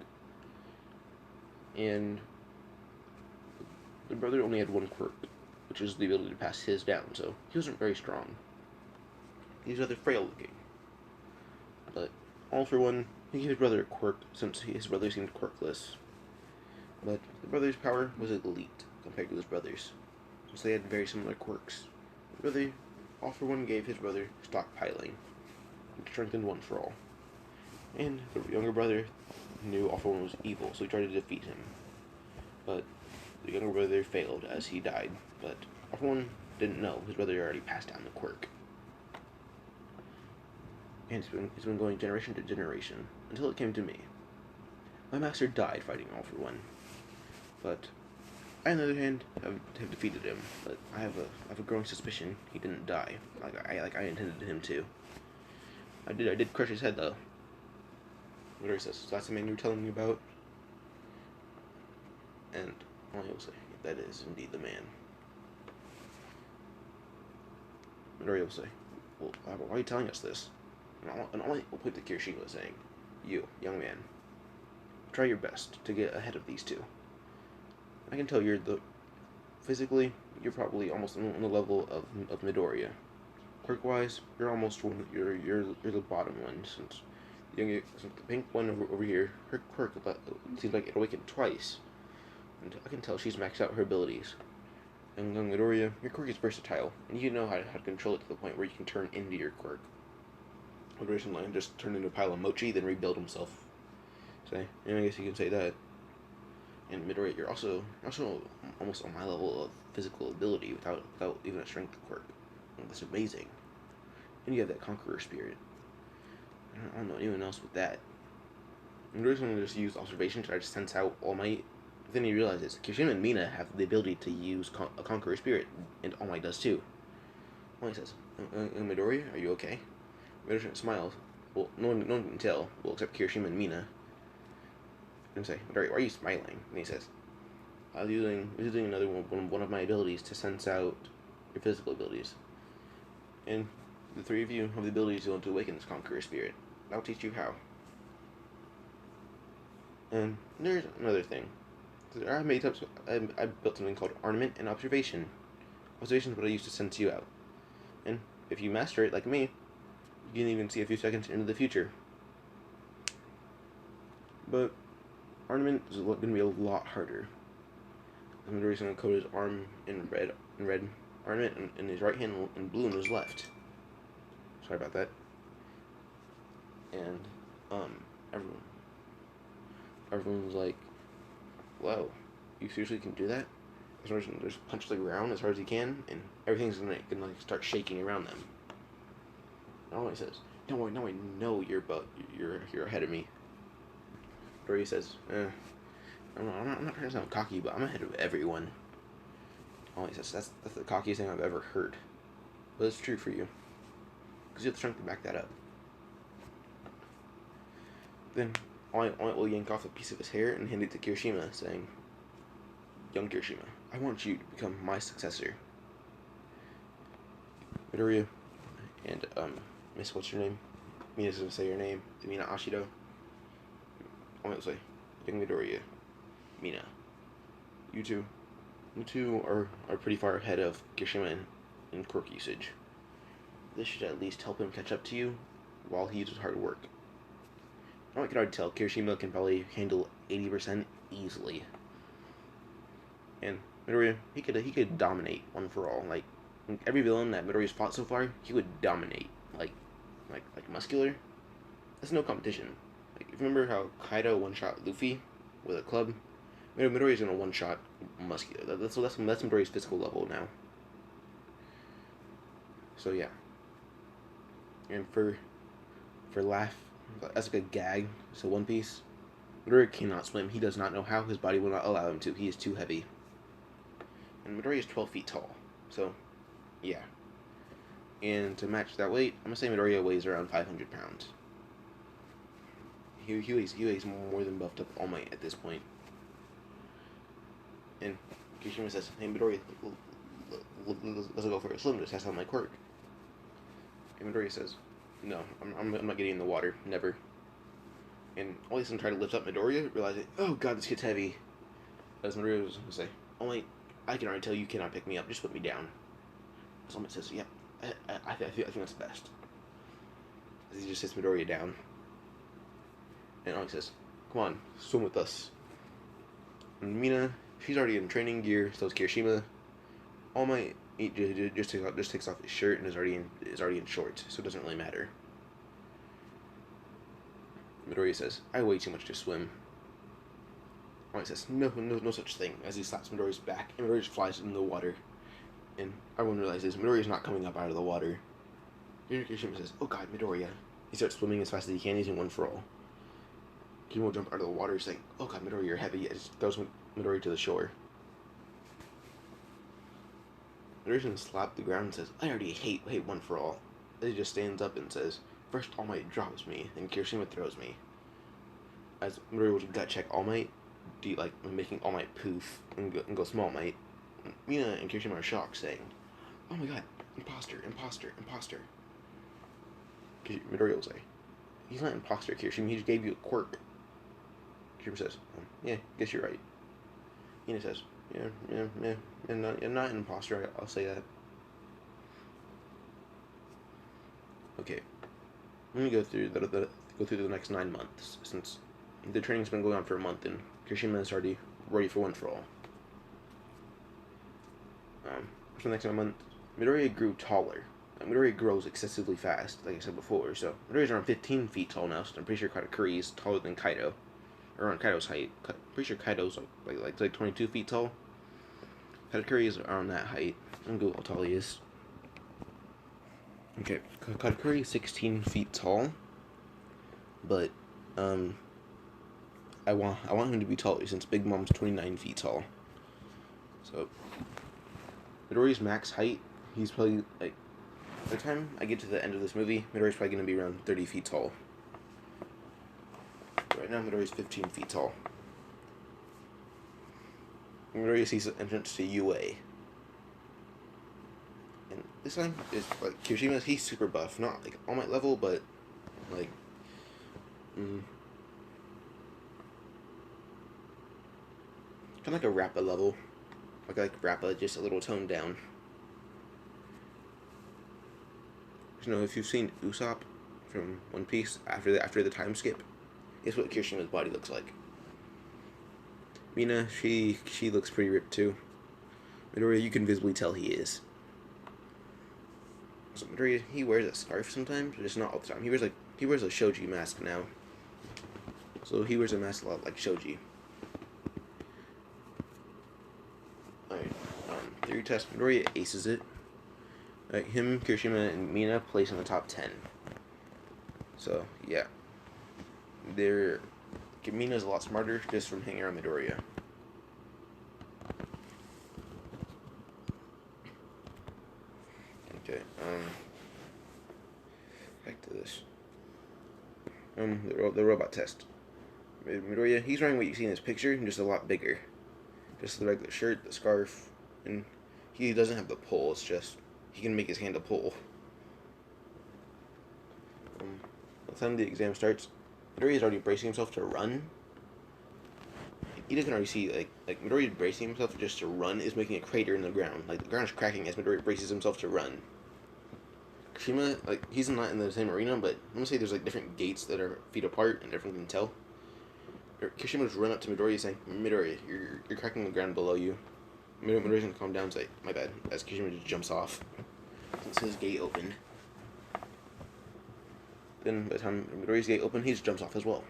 and the brother only had one quirk, which was the ability to pass his down, so he wasn't very strong. He was rather frail looking. But all for one, he gave his brother a quirk since his brother seemed quirkless. But the brother's power was elite compared to his brother's, since they had very similar quirks. The brother, all for one, gave his brother stockpiling, which strengthened one for all. And the younger brother knew all for one was evil, so he tried to defeat him. But the younger brother failed as he died, but all for one didn't know his brother already passed down the quirk. And it's been going generation to generation, until it came to me. My master died fighting all for one, but I, on the other hand, have defeated him. But I have a growing suspicion he didn't die, like I intended him to. I did crush his head though. What is this? So that's the man you were telling me about? And I will say, that is indeed the man. Midori will say, well, why are you telling us this? And I'll point to Kirishima saying, you, young man, try your best to get ahead of these two. I can tell physically, you're probably almost on the level of Midoriya. Quirk-wise, you're almost you're the bottom one, since the pink one over here, her quirk seems like it awakened twice. And I can tell she's maxed out her abilities. And young Midoriya, your quirk is versatile, and you know how to control it to the point where you can turn into your quirk. Midoriya can just turn into a pile of mochi, then rebuild himself. Say, and I guess you can say that. And Midoriya, you're also almost on my level of physical ability without even a strength quirk. That's amazing. And you have that conqueror spirit. I don't know anyone else with that. Midoriya's going to just use observation to try to sense out All Might. Then he realizes Kirishima and Mina have the ability to use a conqueror spirit, and All Might does too. All Might says, Midoriya, are you okay? Midoriya smiles. Well, no one can tell, well, except Kirishima and Mina. And say, Midoriya, why are you smiling? And he says, I was using another one of my abilities to sense out your physical abilities. And the three of you have the ability to awaken this conqueror spirit. I'll teach you how. And there's another thing. I built something called ornament and observation. Observation is what I use to sense you out. And if you master it like me, you can even see a few seconds into the future. But ornament is going to be a lot harder. I'm going to coat his arm in red ornament, and his right hand in blue in his left. Sorry about that. And everyone's like, "Whoa, you seriously can do that?" So just punch the ground as hard as he can, and everything's gonna start shaking around them. And all he says, "Don't worry, now I know you're ahead of me." Dory says, I'm not trying to sound cocky, but I'm ahead of everyone." All he says, that's the cockiest thing I've ever heard. But it's true for you, because you have the strength to back that up. Then All Might will yank off a piece of his hair and hand it to Kirishima, saying, "Young Kirishima, I want you to become my successor." Midoriya and Miss, what's your name? Mina's gonna say your name. Mina Ashido. All Might will say, "Young Midoriya, Mina, you two are pretty far ahead of Kirishima in quirk usage. This should at least help him catch up to you while he uses hard work." I can already tell Kirishima can probably handle 80% easily. And Midoriya, he could dominate one for all. Like every villain that Midoriya's fought so far, he would dominate. Like Muscular. That's no competition. Like if you remember how Kaido one-shot Luffy with a club, Midoriya's gonna one-shot Muscular. That's Midoriya's physical level now. So yeah. And for laugh, as like a gag, so One Piece, Midoriya cannot swim. He does not know how. His body will not allow him to. He is too heavy. And Midoriya is 12 feet tall. So, yeah. And to match that weight, I'm gonna say Midoriya weighs around 500 pounds. He weighs more than buffed up All Might at this point. And Kirishima says, "Hey Midoriya, let's go for a swim to test out my quirk." And Midoriya says, "No, I'm not getting in the water, never." And All Might's gonna try to lift up Midoriya, realizing, "Oh God, this kid's heavy." As Midoriya was gonna say, "All Might, I can already tell you cannot pick me up. Just put me down." As All Might says, "Yeah, I think that's best." As he just sits Midoriya down. And All Might says, "Come on, swim with us." And Mina, she's already in training gear, so is Kirishima. All Might just takes off his shirt and is already in shorts, so it doesn't really matter. Midoriya says, "I weigh too much to swim." All Might says, no such thing," as he slaps Midoriya's back, and Midoriya just flies into the water. And everyone realizes Midoriya's not coming up out of the water. Kirishima says, "Oh God, Midoriya." He starts swimming as fast as he can, using one for all. Kirishima will jump out of the water, saying, "Oh God, Midoriya, you're heavy." It just throws Midoriya to the shore. Midoriya slaps the ground and says, "I already hate one for all." Then he just stands up and says, "First All Might drops me, then Kirishima throws me." As Midoriya will gut check All Might, making All Might poof and go Small Might. Mina and Kirishima are shocked, saying, "Oh my God, imposter, imposter, imposter." Midoriya will say, "He's not imposter, Kirishima, he just gave you a quirk." Kirishima says, "Yeah, guess you're right." Mina says, yeah, I'm not an imposter, I'll say that." Okay, I'm gonna go through the next 9 months, since the training's been going on for a month and Kirishima is already ready for one for all. For the next 9 months, Midoriya grew taller. Midoriya grows excessively fast, like I said before, so Midoriya's around 15 feet tall now, so I'm pretty sure Katakuri is taller than Kaido. Or around Kaido's height. Pretty sure Kaido's like 22 feet tall. Katakuri is around that height. I'm gonna go how tall he is. Okay, Katakuri is 16 feet tall, but I want him to be taller since Big Mom's 29 feet tall. So Midoriya's max height, he's probably like, by the time I get to the end of this movie, Midoriya's probably gonna be around 30 feet tall. Right now, Midoriya's 15 feet tall. Midoriya sees the entrance to UA. And this time, is like Kirishima, he's super buff. Not like All Might level, but like kind of like a Rappa level. Like Rappa, just a little toned down. You know, if you've seen Usopp from One Piece after the time skip, it's what Kirishima's body looks like. Mina, she looks pretty ripped too. Midoriya, you can visibly tell he is. So Midoriya, he wears a scarf sometimes, but just not all the time. He wears a Shoji mask now. So he wears a mask a lot like Shoji. Alright, theory test. Midoriya aces it. Him, Kirishima, and Mina place in the top 10. So, yeah. Mina's a lot smarter just from hanging around Midoriya. Okay, back to this. The robot test. Midoriya, he's wearing what you see in this picture, just a lot bigger. Just the regular shirt, the scarf, and he doesn't have the pole, it's just he can make his hand a pole. By the time the exam starts, Midoriya is already bracing himself to run. He doesn't already see, like Midoriya bracing himself just to run is making a crater in the ground. Like, the ground is cracking as Midoriya braces himself to run. Kirishima, he's not in the same arena, but I'm gonna say there's, different gates that are feet apart, and everyone can tell. Kirishima just run up to Midoriya saying, "Midoriya, you're cracking the ground below you." Midoriya's gonna calm down and say, "My bad," as Kirishima just jumps off. Since his gate opened. Then by the time Midoriya's gate open, he just jumps off as well.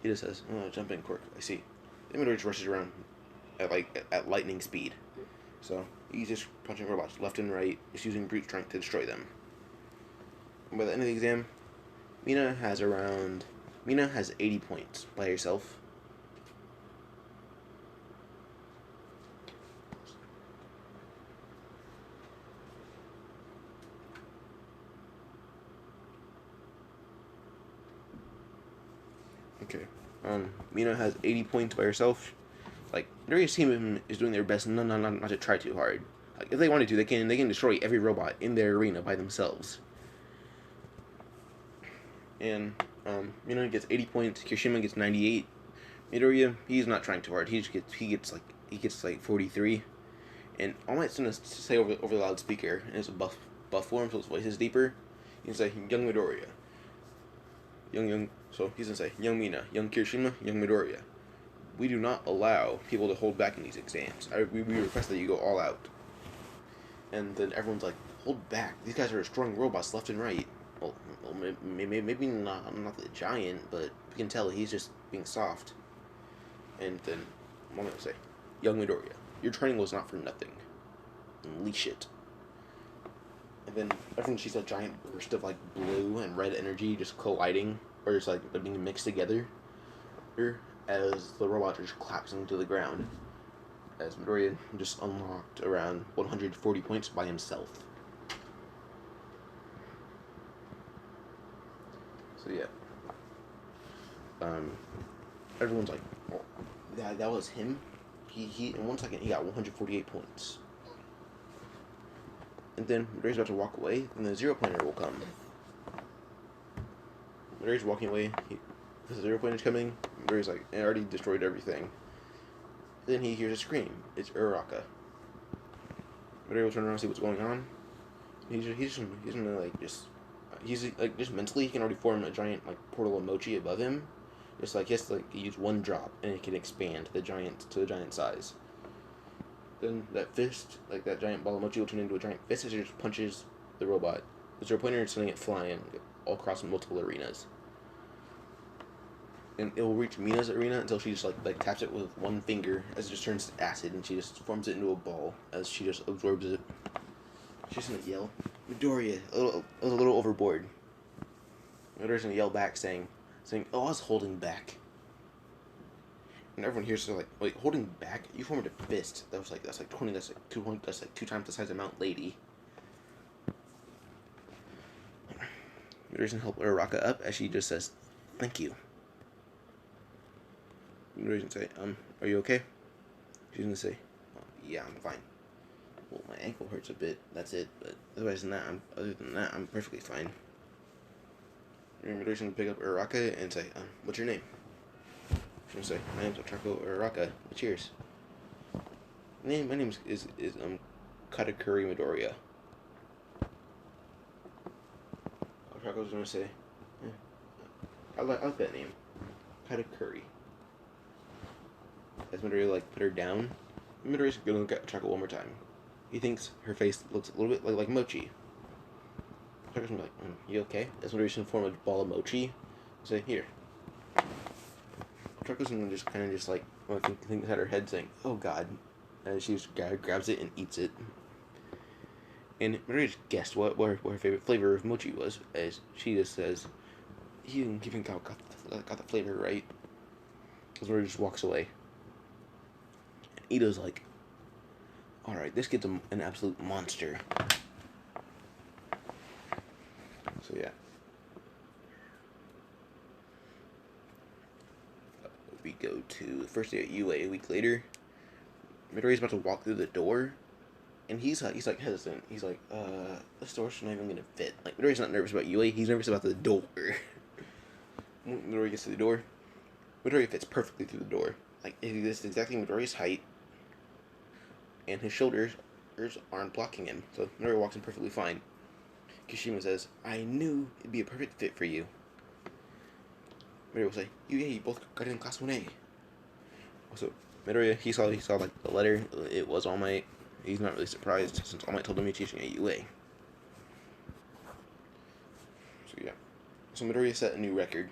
He just says, "Oh, jump in, Quirk, I see." Then Midoriya just rushes around at lightning speed. So he's just punching robots left and right, just using brute strength to destroy them. And by the end of the exam, Mina has 80 points by herself. Okay. Mina has 80 points by herself. Like, Midoriya's team is doing their best not to try too hard. Like, if they wanted to, they can destroy every robot in their arena by themselves. And Mina gets 80 points. Kirishima gets 98. Midoriya, he's not trying too hard. He gets like 43. And All Might's gonna say over the loudspeaker, and it's a buff form, so his voice is deeper. He can say, "Young Midoriya, young." So he's gonna say, "Young Mina, young Kirishima, young Midoriya. We do not allow people to hold back in these exams. We request that you go all out." And then everyone's like, "Hold back? These guys are destroying robots left and right." Well, maybe not the giant, but we can tell he's just being soft. And then I'm gonna say, "Young Midoriya, your training was not for nothing. Unleash it." And then everyone sees a giant burst of like blue and red energy just colliding, or just like being mixed together, as the robot just collapsing to the ground. As Midoriya just unlocked around 140 points by himself. So yeah. Everyone's like, "Oh, that was him." He in 1 second he got 148 points. And then Midoriya's about to walk away, and the 0-pointer will come. Midoriya's walking away. The 0-pointer's coming. Midoriya's like, I already destroyed everything. Then he hears a scream. It's Uraraka. Midoriya will turn around and see what's going on. He's gonna like just mentally he can already form a giant like portal of Mochi above him. Just like he has to like use one drop and it can expand to the giant size. Then that fist, like that giant ball of Mochi, will turn into a giant fist as it just punches the robot. The 0-pointer is sending it flying all across multiple arenas. And it will reach Mina's arena until she just like taps it with one finger as it just turns to acid, and she just forms it into a ball as she just absorbs it. She's gonna yell, "Midoriya, a little overboard." Midoriya's gonna yell back, saying, "Oh, I was holding back." And everyone hears her like, "Wait, holding back? You formed a fist. That's like 20. That's like 2. That's like 2 times the size of Mount Lady." Midoriya's gonna help Uraraka up as she just says, "Thank you." Midoriya's gonna say, "Are you okay?" She's gonna say, "Yeah, I'm fine. Well, my ankle hurts a bit. That's it. But other than that, I'm perfectly fine." Midoriya's gonna pick up Uraraka and say, "What's your name?" She's gonna say, "My name's Otaku Uraraka. Cheers." My name is Katakuri Midoriya. Otaku's gonna say, I like that name, Katakuri." As Midoriya like put her down, Midoriya's gonna look at Otaku one more time. He thinks her face looks a little bit like Mochi. Otaku's gonna be like, "You okay?" As Midoriya's gonna form a ball of Mochi, say, "Here." Otaku's gonna just kind of just like think inside her head saying, "Oh God," as she just grabs it and eats it. And Midoriya just guessed what her favorite flavor of mochi was, as she just says, "He even got the flavor right." As Midoriya just walks away. And Ito's like, "Alright, this kid's an absolute monster." So yeah. We go to the first day at UA a week later. Midoriya's about to walk through the door, and he's like hesitant. He's like, this door's not even gonna fit." Like, Midoriya's not nervous about UA, he's nervous about the door. Midoriya gets to the door. Midoriya fits perfectly through the door. Like, this is exactly Midoriya's height, and his shoulders aren't blocking him. So Midoriya walks in perfectly fine. Kishima says, "I knew it'd be a perfect fit for you." Midoriya will say, you both got in class 1A. Also, Midoriya, he saw like the letter. It was All Might. He's not really surprised since All Might told him he's teaching at UA. So yeah. So Midoriya set a new record.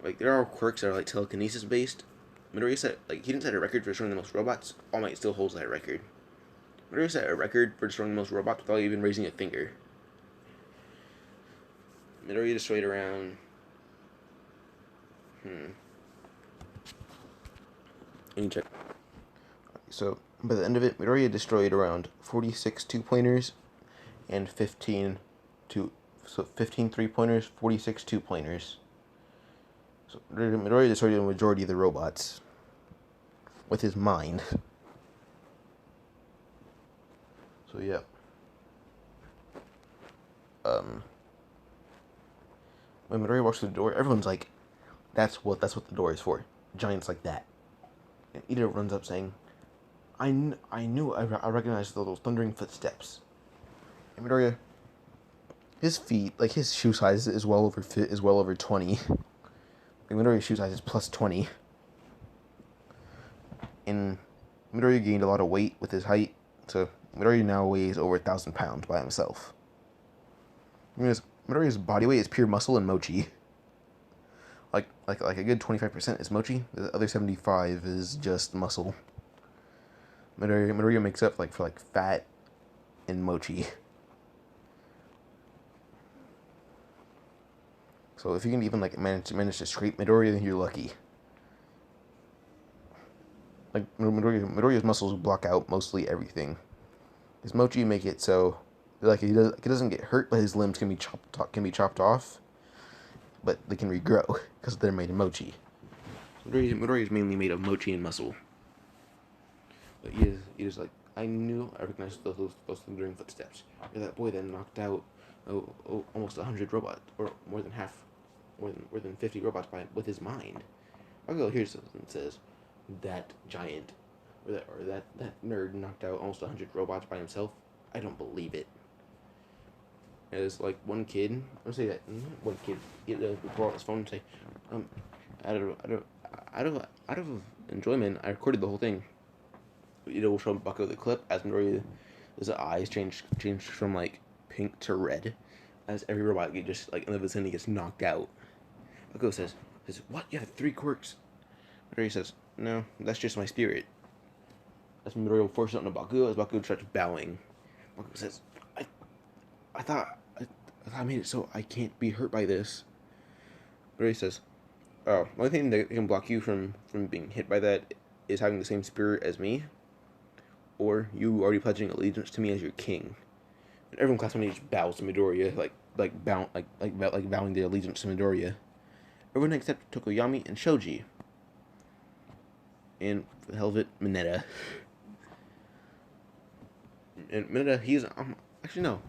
Like, there are quirks that are like telekinesis based. Midoriya set, like, he didn't set a record for destroying the most robots. All Might still holds that record. Midoriya set a record for destroying the most robots without even raising a finger. Midoriya destroyed around Let me check. So, by the end of it, Midoriya destroyed around 46 2-pointers and 15 3-pointers, 46 2-pointers. So Midoriya destroyed the majority of the robots with his mind. So yeah. When Midoriya walks through the door, everyone's like, that's what the door is for. Giants like that. And Ida runs up saying, I recognized those thundering footsteps. And Midoriya, his feet, like his shoe size is well over 20. Like Midoriya's shoe size is plus 20. And Midoriya gained a lot of weight with his height, so Midoriya now weighs over 1,000 pounds by himself. Midoriya's body weight is pure muscle and mochi. Like a good 25% is mochi. The other 75 is just muscle. Midoriya makes up for fat and mochi. So if you can even manage to scrape Midoriya, then you're lucky. Like Midoriya's muscles block out mostly everything. His mochi make it so he doesn't get hurt, but his limbs can be chopped off, but they can regrow because they're made of mochi. Midoriya is mainly made of mochi and muscle. But he is like, I recognized those thundering footsteps. You're that boy that knocked out almost 100 robots, or more than 50 robots with his mind. Bakugo hears something and says, that giant, or that nerd knocked out almost 100 robots by himself. I don't believe it. As like one kid, would pull out his phone and say, out of enjoyment, I recorded the whole thing. We'll show Bakugo the clip as Midoriya's eyes change from like pink to red, as every robot just like in the vicinity gets knocked out. Bakugo says, what? You have 3 quirks? Midoriya says, no, that's just my spirit. As Midoriya forces it on Bakugo, as Bakugo starts bowing. Bakugo says, I thought I made it so I can't be hurt by this. Midoriya says, oh, the only thing that can block you from being hit by that is having the same spirit as me, or you already pledging allegiance to me as your king. And everyone classically just bows to Midoriya, bowing their allegiance to Midoriya. Everyone except Tokoyami and Shoji. And for the hell of it, Mineta. And Mineta, he's actually no.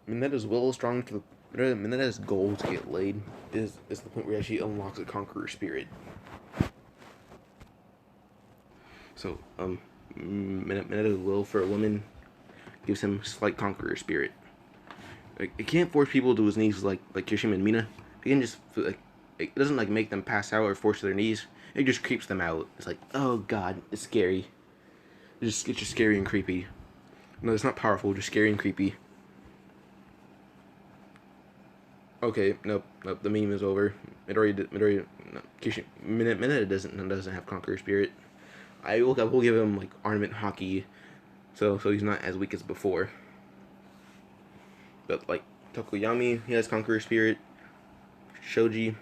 Mineta's will is strong to Mineta's goal to get laid is the point where he actually unlocks a conqueror spirit. So, Mineta's will for a woman gives him slight conqueror spirit. Like, it can't force people to his knees like Kirishima and Mina. It can just it doesn't make them pass out or force their knees. It just creeps them out. It's like, oh god, it's scary. It's just scary and creepy. No, it's not powerful, just scary and creepy. Okay, nope, the meme is over. Mineta doesn't have conqueror spirit. I will give him armament hockey, so he's not as weak as before. But Tokoyami, he has conqueror spirit. Shoji,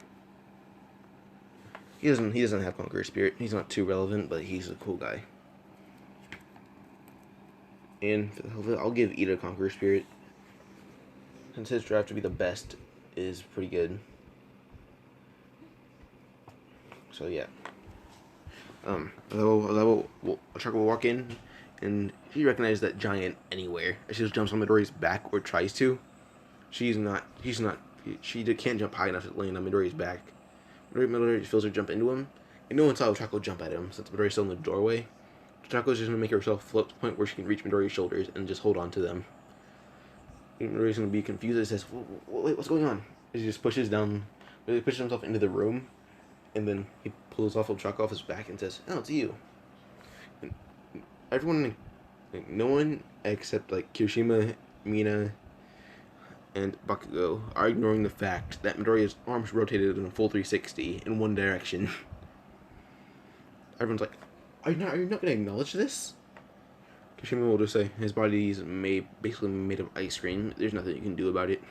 he doesn't have conqueror spirit. He's not too relevant, but he's a cool guy. And for the hell of it, I'll give Ida conqueror spirit, since his draft to be the best is pretty good. So yeah. Chaka will walk in, and he recognizes that giant anywhere. She just jumps on Midoriya's back, or tries to. She can't jump high enough to land on Midoriya's back. Midoriya feels her jump into him, and no one saw Chaka jump at him, since Midoriya's still in the doorway. Chaka's just going to make herself float to the point where she can reach Midoriya's shoulders and just hold on to them. Midoriya's going to be confused and says, wait, what's going on? He just pushes himself into the room, and then he pulls Chaka off his back and says, oh, it's you. And everyone, no one except Kirishima, Mina, and Bakugo are ignoring the fact that Midoriya's arms rotated in a full 360 in one direction. Everyone's like, are you not going to acknowledge this? Kirishima will just say, his body is basically made of ice cream. There's nothing you can do about it.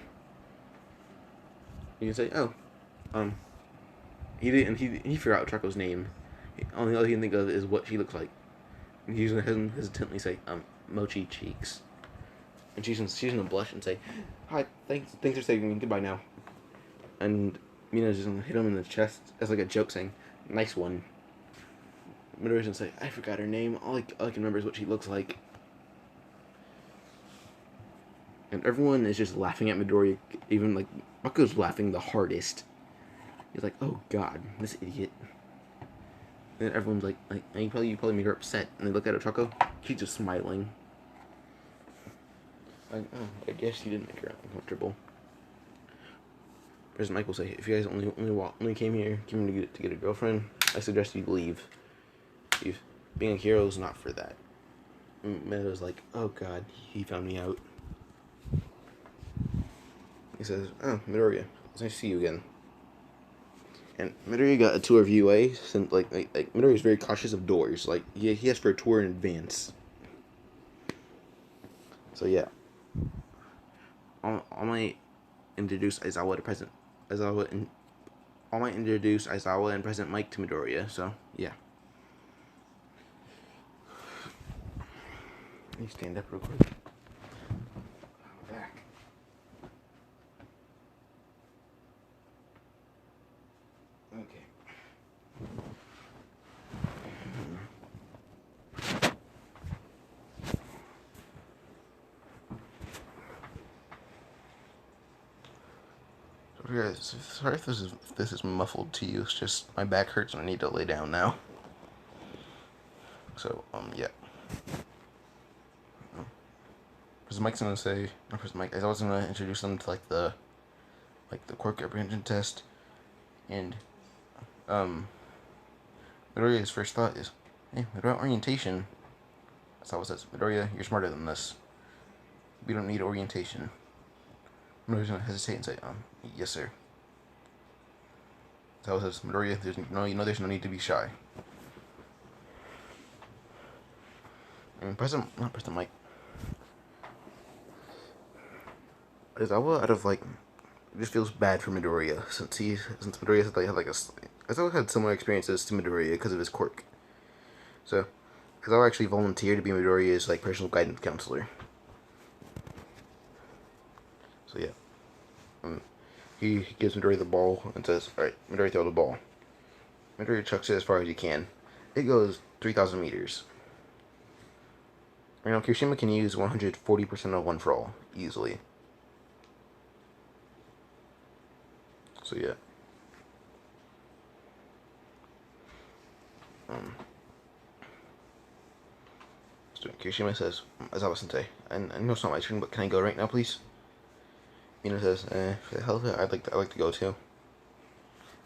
You can say, oh, he forgot Chaco's name. Only all he can think of is what she looks like. And he's gonna hesitantly say, Mochi Cheeks. And she's gonna blush and say, hi, thanks for saving me, goodbye now. And Mina's just gonna hit him in the chest as like a joke, saying, "Nice one." Midoriya's gonna say, "I forgot her name. All I can remember is what she looks like." And everyone is just laughing at Midoriya. Even like Baku's laughing the hardest. He's like, "Oh God, this idiot." And everyone's like, and you probably made her upset. And they look at Ochako. She's just smiling. Like, oh, I guess you didn't make her uncomfortable. As Mike will say, if you guys only came here to get a girlfriend, I suggest you leave. Being a hero is not for that. Midoriya's like, oh God, he found me out. He says, oh, Midoriya, it's nice to see you again. And Midoriya got a tour of UA, since like Midoriya is very cautious of doors. Like he asked for a tour in advance. So yeah, I might introduce Aizawa to President Aizawa and President Mike to Midoriya. So yeah. Let me stand up real quick. Back. Okay. Guys, sorry if this is muffled to you. It's just my back hurts and I need to lay down now. So yeah. Because Mike's gonna say, Mike. I was gonna introduce them to the quirk apprehension test, and Midoriya's first thought is, hey, what about orientation? That's how it says. Midoriya, you're smarter than this. We don't need orientation. Midoriya's gonna hesitate and say, yes, sir. That's how it says. Midoriya, there's no need to be shy. And President Mike. Aizawa out of it just feels bad for Midoriya since Midoriya had Aizawa had similar experiences to Midoriya because of his quirk. So Aizawa actually volunteered to be Midoriya's personal guidance counselor. So yeah, he gives Midoriya the ball and says, "All right, Midoriya, throw the ball." Midoriya chucks it as far as he can. It goes 3,000 meters. Kirishima can use 140% of one for all easily. So yeah. So Kirishima says, Aizawa-sensei, I know it's not my turn, but can I go right now, please? Mina says, for the hell of it, I'd like to go too.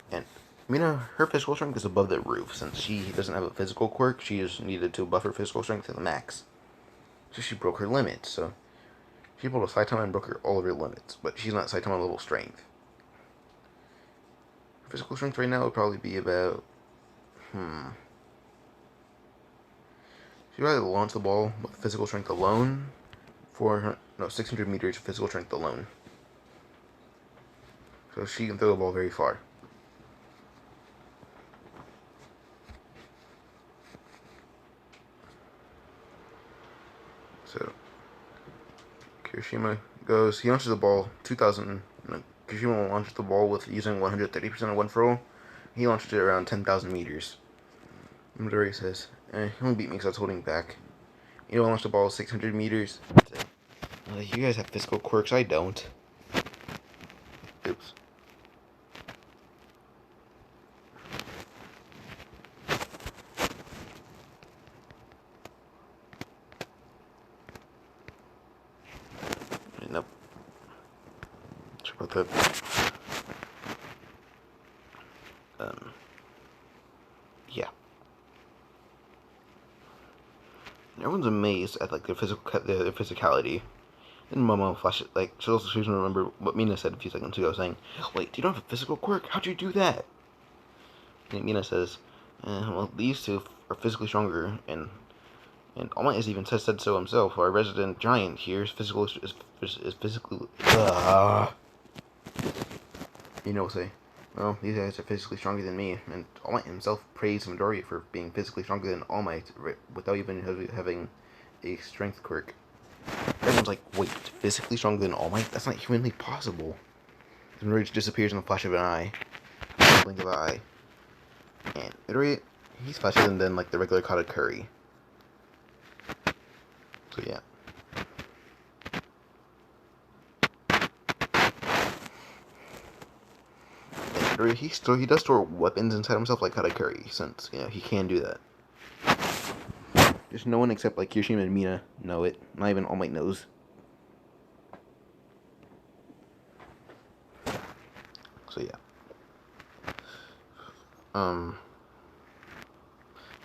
And Mina, her physical strength is above the roof. Since she doesn't have a physical quirk, she just needed to buff her physical strength to the max. So she broke her limit, so she pulled a Saitama and broke all of her limits, but she's not Saitama level strength. Her physical strength right now would probably be about, She'd rather launch the ball with physical strength alone, 600 meters physical strength alone. So she can throw the ball very far. So Kirishima goes, he launches the ball 2,000. Kirishima launched the ball with using 130% of one for all. He launched it around 10,000 meters. Midoriya says, he only beat me because I was holding back. I launched the ball 600 meters. You guys have physical quirks, I don't. Oops. Nope. Sorry about that. Yeah. Everyone's amazed at their physicality. And Momo flashes she also seems to remember what Mina said a few seconds ago, saying, "Wait, do you not have a physical quirk? How'd you do that?" And Mina says, "Well, these two are physically stronger, and All Might has even said so himself. Our resident giant here is physically say, well, these guys are physically stronger than me, and All Might himself praised Midoriya for being physically stronger than All Might without even having a strength quirk." Everyone's like, wait, physically stronger than All Might? That's not humanly possible. Midoriya just disappears in the flash of an eye. blink of an eye. And Midoriya, he's faster than like the regular Katakuri. So yeah. And Midoriya, he does store weapons inside himself like Katakuri, since he can do that. Just no one except like Kirishima and Mina know it. Not even All Might knows. So yeah.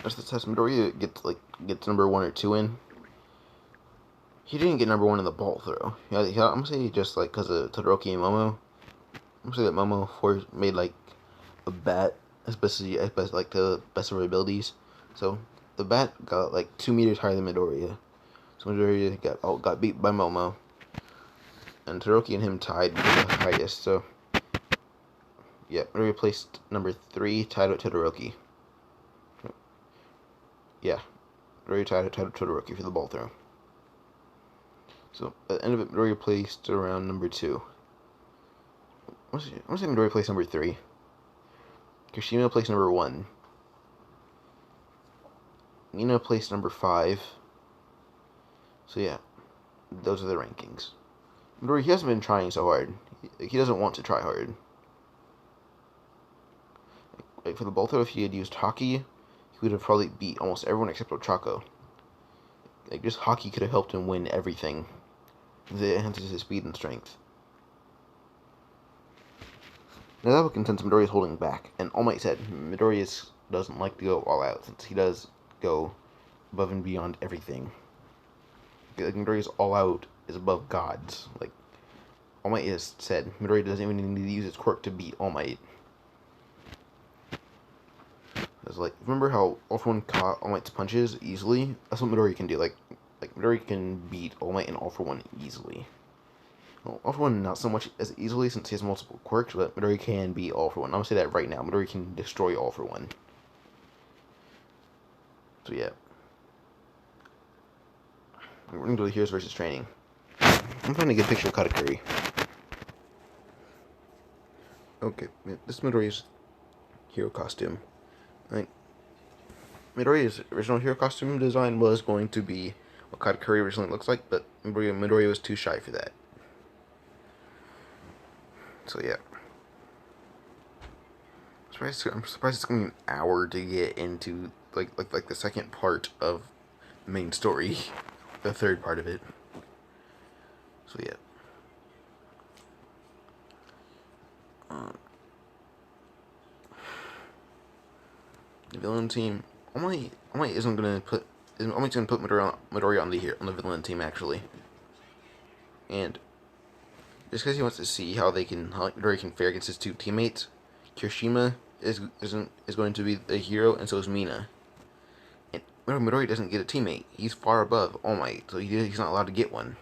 That's the test. Midoriya gets number 1 or 2 in. He didn't get number 1 in the ball throw. Yeah, I'm gonna say just like because of Todoroki and Momo. I'm gonna say that Momo made like a bat as best like the best of her abilities. So the bat got like 2 meters higher than Midoriya. So Midoriya got beat by Momo, and Todoroki and him tied for the highest. So yeah, Midoriya placed number 3, tied with Todoroki. Yeah, Midoriya tied with Todoroki for the ball throw. So at the end of it, Midoriya placed around number 2. I'm gonna say Midoriya placed number 3. Kirishima placed number 1. Mina placed number 5. So yeah, those are the rankings. Midoriya, he hasn't been trying so hard. He doesn't want to try hard. Like for the ball throw, if he had used Hockey, he would have probably beat almost everyone except Ochako. Like just Hockey could have helped him win everything. It enhances his speed and strength. Now that consensus Midoriya is holding back, and All Might said Midoriya doesn't like to go all out, since he does go above and beyond everything. Like Midoriya's all out is above gods. Like All Might has said, Midoriya doesn't even need to use his quirk to beat All Might. It's like, remember how All For One caught All Might's punches easily? That's what Midoriya can do. Like Midoriya can beat All Might and All For One easily. Well, All For One not so much as easily since he has multiple quirks, but Midoriya can beat All For One. I'm gonna say that right now. Midoriya can destroy All For One. So yeah. We're gonna go to Heroes versus Training. I'm trying to get a picture of Katakuri. Okay, this is Midoriya's hero costume. Midoriya's original hero costume design was going to be what Katakuri originally looks like, but Midoriya was too shy for that. So yeah. I'm surprised it's going to be an hour to get into like the second part of the main story, the third part of it. So yeah. The villain team. All Might isn't gonna put. All Might's gonna put Midoriya on the villain team actually, and just because he wants to see how Midoriya can fare against his 2 teammates. Kirishima is going to be the hero, and so is Mina. And Midoriya doesn't get a teammate. He's far above All Might, so he's not allowed to get one.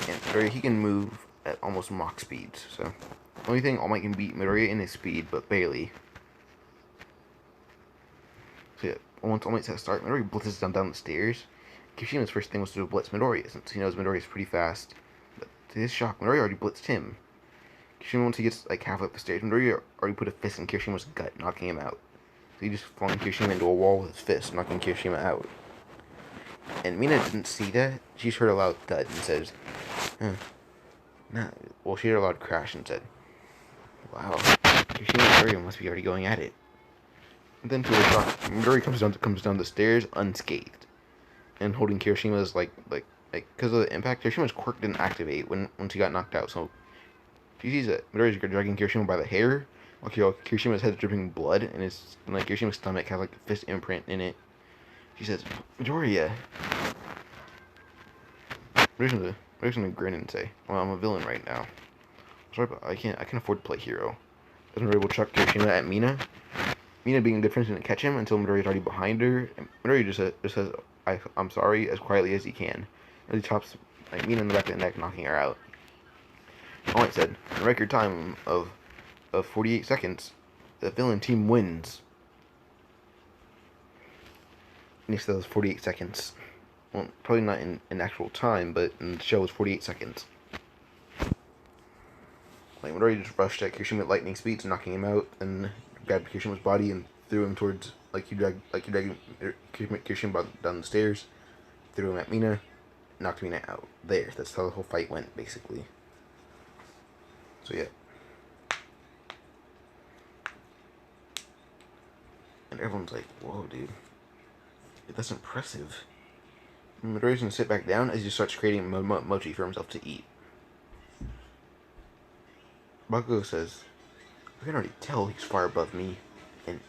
And Midoriya, he can move at almost Mach speeds. So the only thing All Might can beat Midoriya in is speed, but barely. So yeah, once All Might set start, Midoriya blitzes down the stairs. Kirishima's first thing was to blitz Midoriya, since he knows Midoriya's pretty fast. But to his shock, Midoriya already blitzed him. Kirishima, once he gets like halfway up the stairs, Midoriya already put a fist in Kirishima's gut, knocking him out. So he just flung Kirishima into a wall with his fist, knocking Kirishima out. And Mina didn't see that. She heard a loud thud and says, nah. Well, she heard a loud crash and said, wow, Kirishima and Midoriya must be already going at it. And then to her shock, Midoriya comes down the stairs unscathed, and holding Kirishima's like because of the impact, Kirishima's quirk didn't activate once he got knocked out. So she sees that Midoriya's dragging Kirishima by the hair, while Kirishima's head's dripping blood, and Kirishima's stomach has like a fist imprint in it. She says, Midoriya. Midoriya's gonna grin and say, well, I'm a villain right now. Sorry, but I can't afford to play hero. Doesn't Midoriya will chuck Kirishima at Mina. Mina, being a good friend, didn't catch him until Midoriya's already behind her. And Midoriya just says, I'm sorry, as quietly as he can. And he chops Mina in the back of the neck, knocking her out. All Might said, in a record time of 48 seconds, the villain team wins. And he said it was 48 seconds. Well, probably not in actual time, but in the show it was 48 seconds. Like Midoriya just rushed at Kirishima at lightning speeds, knocking him out, and grabbed Kirishima's body and threw him towards he dragged Kirishima down the stairs, threw him at Mina, knocked Mina out. There, that's how the whole fight went, basically. So yeah. And everyone's like, whoa, dude. That's impressive. Midoriya's gonna sit back down as he starts creating mochi for himself to eat. Bakugo says, I can already tell he's far above me. And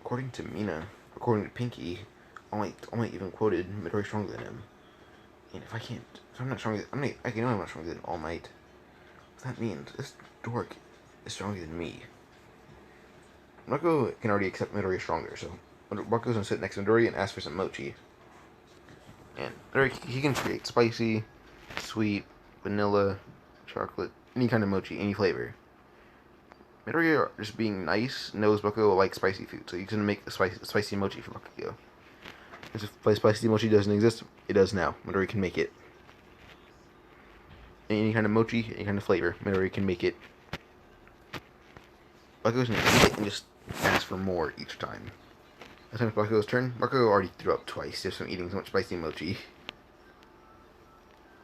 according to Mina, according to Pinky, All Might even quoted Midoriya stronger than him. And if I'm not stronger, I'm not stronger than All Might. What that means, this dork is stronger than me. Bakugo can already accept Midoriya stronger, so Bakugo's gonna sit next to Midoriya and ask for some mochi. And Midoriya, he can create spicy, sweet, vanilla, chocolate, any kind of mochi, any flavor. Midoriya, just being nice, knows Bakugo will like spicy food, so he's gonna make a spicy mochi for Bakugo. If spicy mochi doesn't exist, it does now. Midoriya can make it. Any kind of mochi, any kind of flavor, Midoriya can make it. Bakugo's gonna eat it and just ask for more each time. Last time it's Bakugo's turn, Bakugo already threw up twice just from eating so much spicy mochi.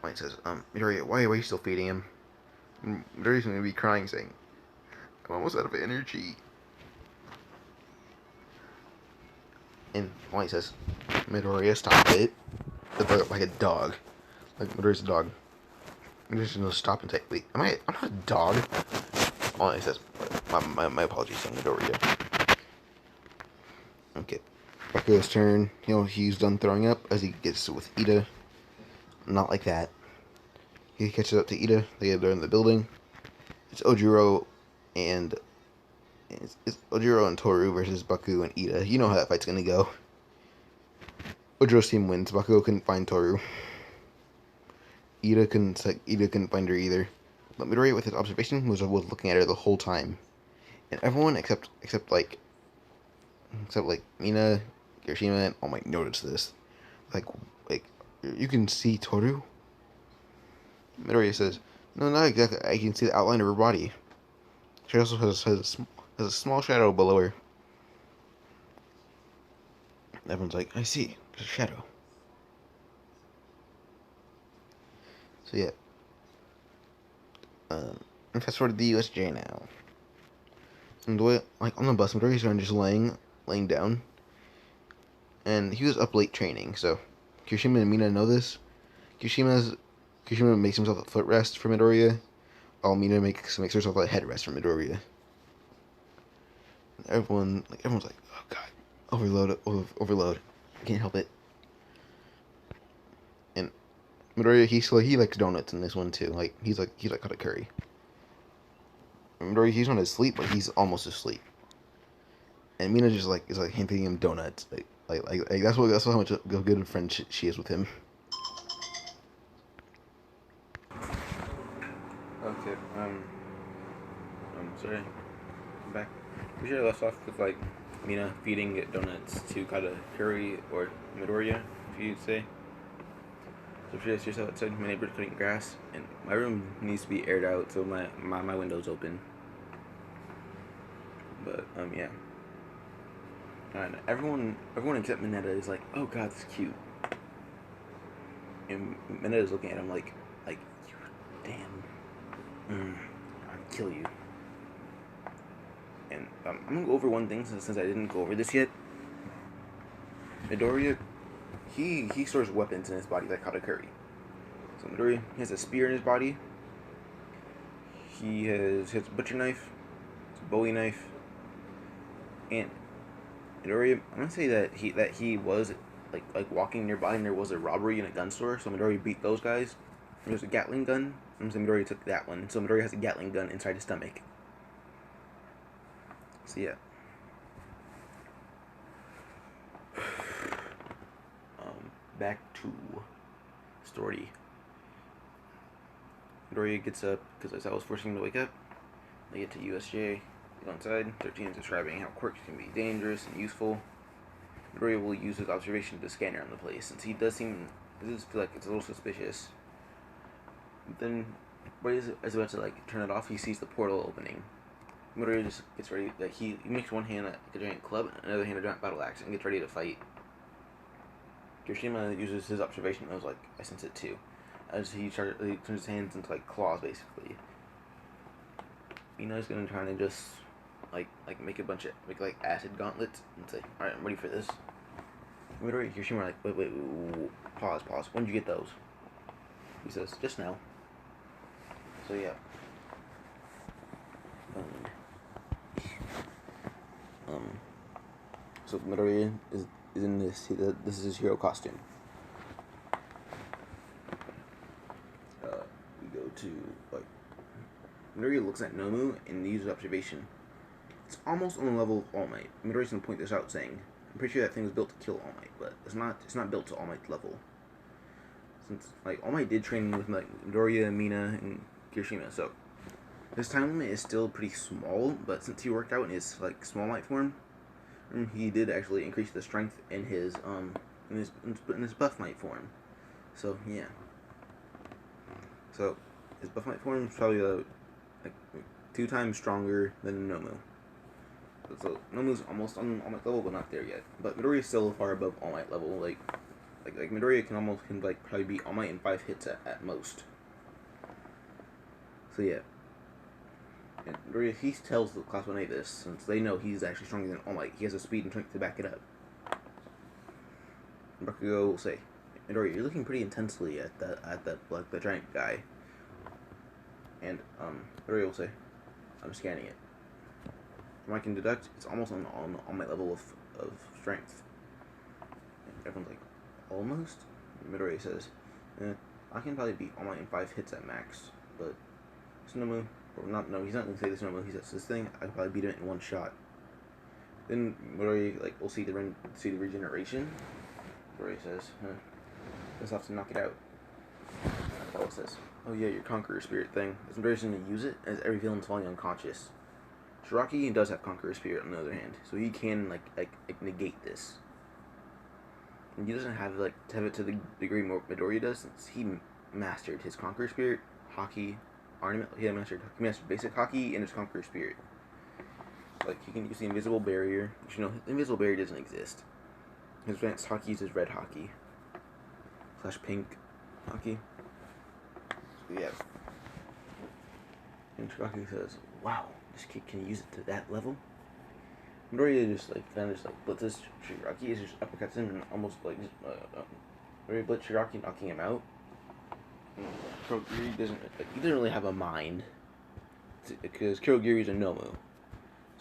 Light says, Midoriya, why are you still feeding him? Midoriya's gonna be crying, saying, I'm almost out of energy. And Light says, Midoriya, stop it. Like a dog. Like Midoriya's a dog. I'm just gonna stop and say, wait, I'm not a dog. Light says, my apologies to Midoriya. Okay. Bakugo's turn. He's done throwing up as he gets with Ida. Not like that. He catches up to Ida. They're in the building. It's Ojiro and Toru versus Baku and Ida. You know how that fight's gonna go. Ojiro's team wins. Bakugo couldn't find Toru. Ida couldn't find her either. But Midoriya, with his observation, was looking at her the whole time. And everyone except Mina, Kirishima, and All Might noticed this. Like you can see Toru. Midoriya says, no, not exactly. I can see the outline of her body. She also has a small shadow below her. Everyone's like, I see. There's a shadow. So yeah. And fast forward to the USJ now. And the way, on the bus, Midoriya's just laying down. And he was up late training, so Kirishima and Mina know this. Kirishima makes himself a footrest for Midoriya, while Mina makes herself a headrest for Midoriya. And everyone's like, oh god, overload. I can't help it. And Midoriya, he likes donuts in this one too. He's like Katakuri. Midoriya, he's not asleep, but he's almost asleep. And Mina just is handing him donuts. That's how much a good friend she is with him. Okay, I'm sorry. I'm back. We should have left off with Mina feeding donuts to Katakuri or Midoriya, if you'd say. So if you're outside, my neighbor's cutting grass, and my room needs to be aired out, so my window's open. But yeah. And everyone except Mineta is like, oh god, that's cute. And Mineta's looking at him like you damn. I'll kill you. And I'm gonna go over one thing since I didn't go over this yet. Midoriya, he stores weapons in his body like Katakuri. So Midoriya, he has a spear in his body. He has a butcher knife, a bowie knife, and Midoriya, I'm gonna say that he was like walking nearby and there was a robbery in a gun store. So Midoriya beat those guys. There's a Gatling gun. And so Midoriya took that one. So Midoriya has a Gatling gun inside his stomach. So yeah. Back to story. Midoriya gets up because I was forcing him to wake up. They get to USJ. They go inside. 13 is describing how quirks can be dangerous and useful. Midoriya will use his observation to scan around the place, since he does feel like it's a little suspicious. But then But as about to like turn it off, he sees the portal opening. Midoriya just gets ready. Like he makes one hand like a giant club, and another hand a giant battle axe, and gets ready to fight. Kirishima uses his observation and was like, I sense it too. As he turns his hands into like claws, basically. Mina's gonna try and just like make like acid gauntlets and say, all right, I'm ready for this. Midoriya and Kirishima are like, wait, pause. When did you get those? He says, just now. So yeah. So Midoriya is in this. This is his hero costume. We go to like Midoriya looks at Nomu and uses observation. It's almost on the level of All Might. Midoriya's gonna point this out, saying, "I'm pretty sure that thing was built to kill All Might, but it's not. It's not built to All Might level. Since like All Might did train with like Midoriya, Mina, and Kirishima, so his time limit is still pretty small. But since he worked out in his like small Might form, he did actually increase the strength in his buff Might form. So yeah. So his buff Might form is probably like 2 times stronger than Nomu. So Nomu's almost on All Might level, but not there yet. But Midoriya is still far above All Might level. Like Midoriya can probably beat All Might in 5 hits at most. So yeah. And Midoriya, he tells the Class 1A this, since they know he's actually stronger than All Might. He has the speed and strength to back it up. And Bakugo will say, Midoriya, you're looking pretty intensely at the giant guy. And Midoriya will say, I'm scanning it. From what I can deduct, it's almost on All Might level of strength. And everyone's like, almost? And Midoriya says, I can probably beat All Might in 5 hits at max, but Nomu, or not, no, he's not going to say this Nomu, he says, this thing, I can probably beat it in 1 shot. Then Midoriya, like, we'll see the regeneration. Midoriya says, just have to knock it out. Apollo says, oh yeah, your Conqueror Spirit thing. As Midoriya's going to use it, as every villain's falling unconscious. Shiraki does have Conqueror Spirit on the other hand, so he can like negate this. And he doesn't have it to the degree Midoriya does, since he mastered his Conqueror Spirit, Haki, Ornament. He mastered basic Haki and his Conqueror Spirit. Like he can use the Invisible Barrier. You know, the Invisible Barrier doesn't exist. His advanced Haki is his red Haki / pink Haki. So yeah. And Shiraki says, "Wow, this kid can use it to that level." Midoriya just blitzes Shiraki, is just uppercuts him and almost Midoriya blitz Shiraki, knocking him out. Kurogiri doesn't really have a mind, because Kurogiri is a Nomu.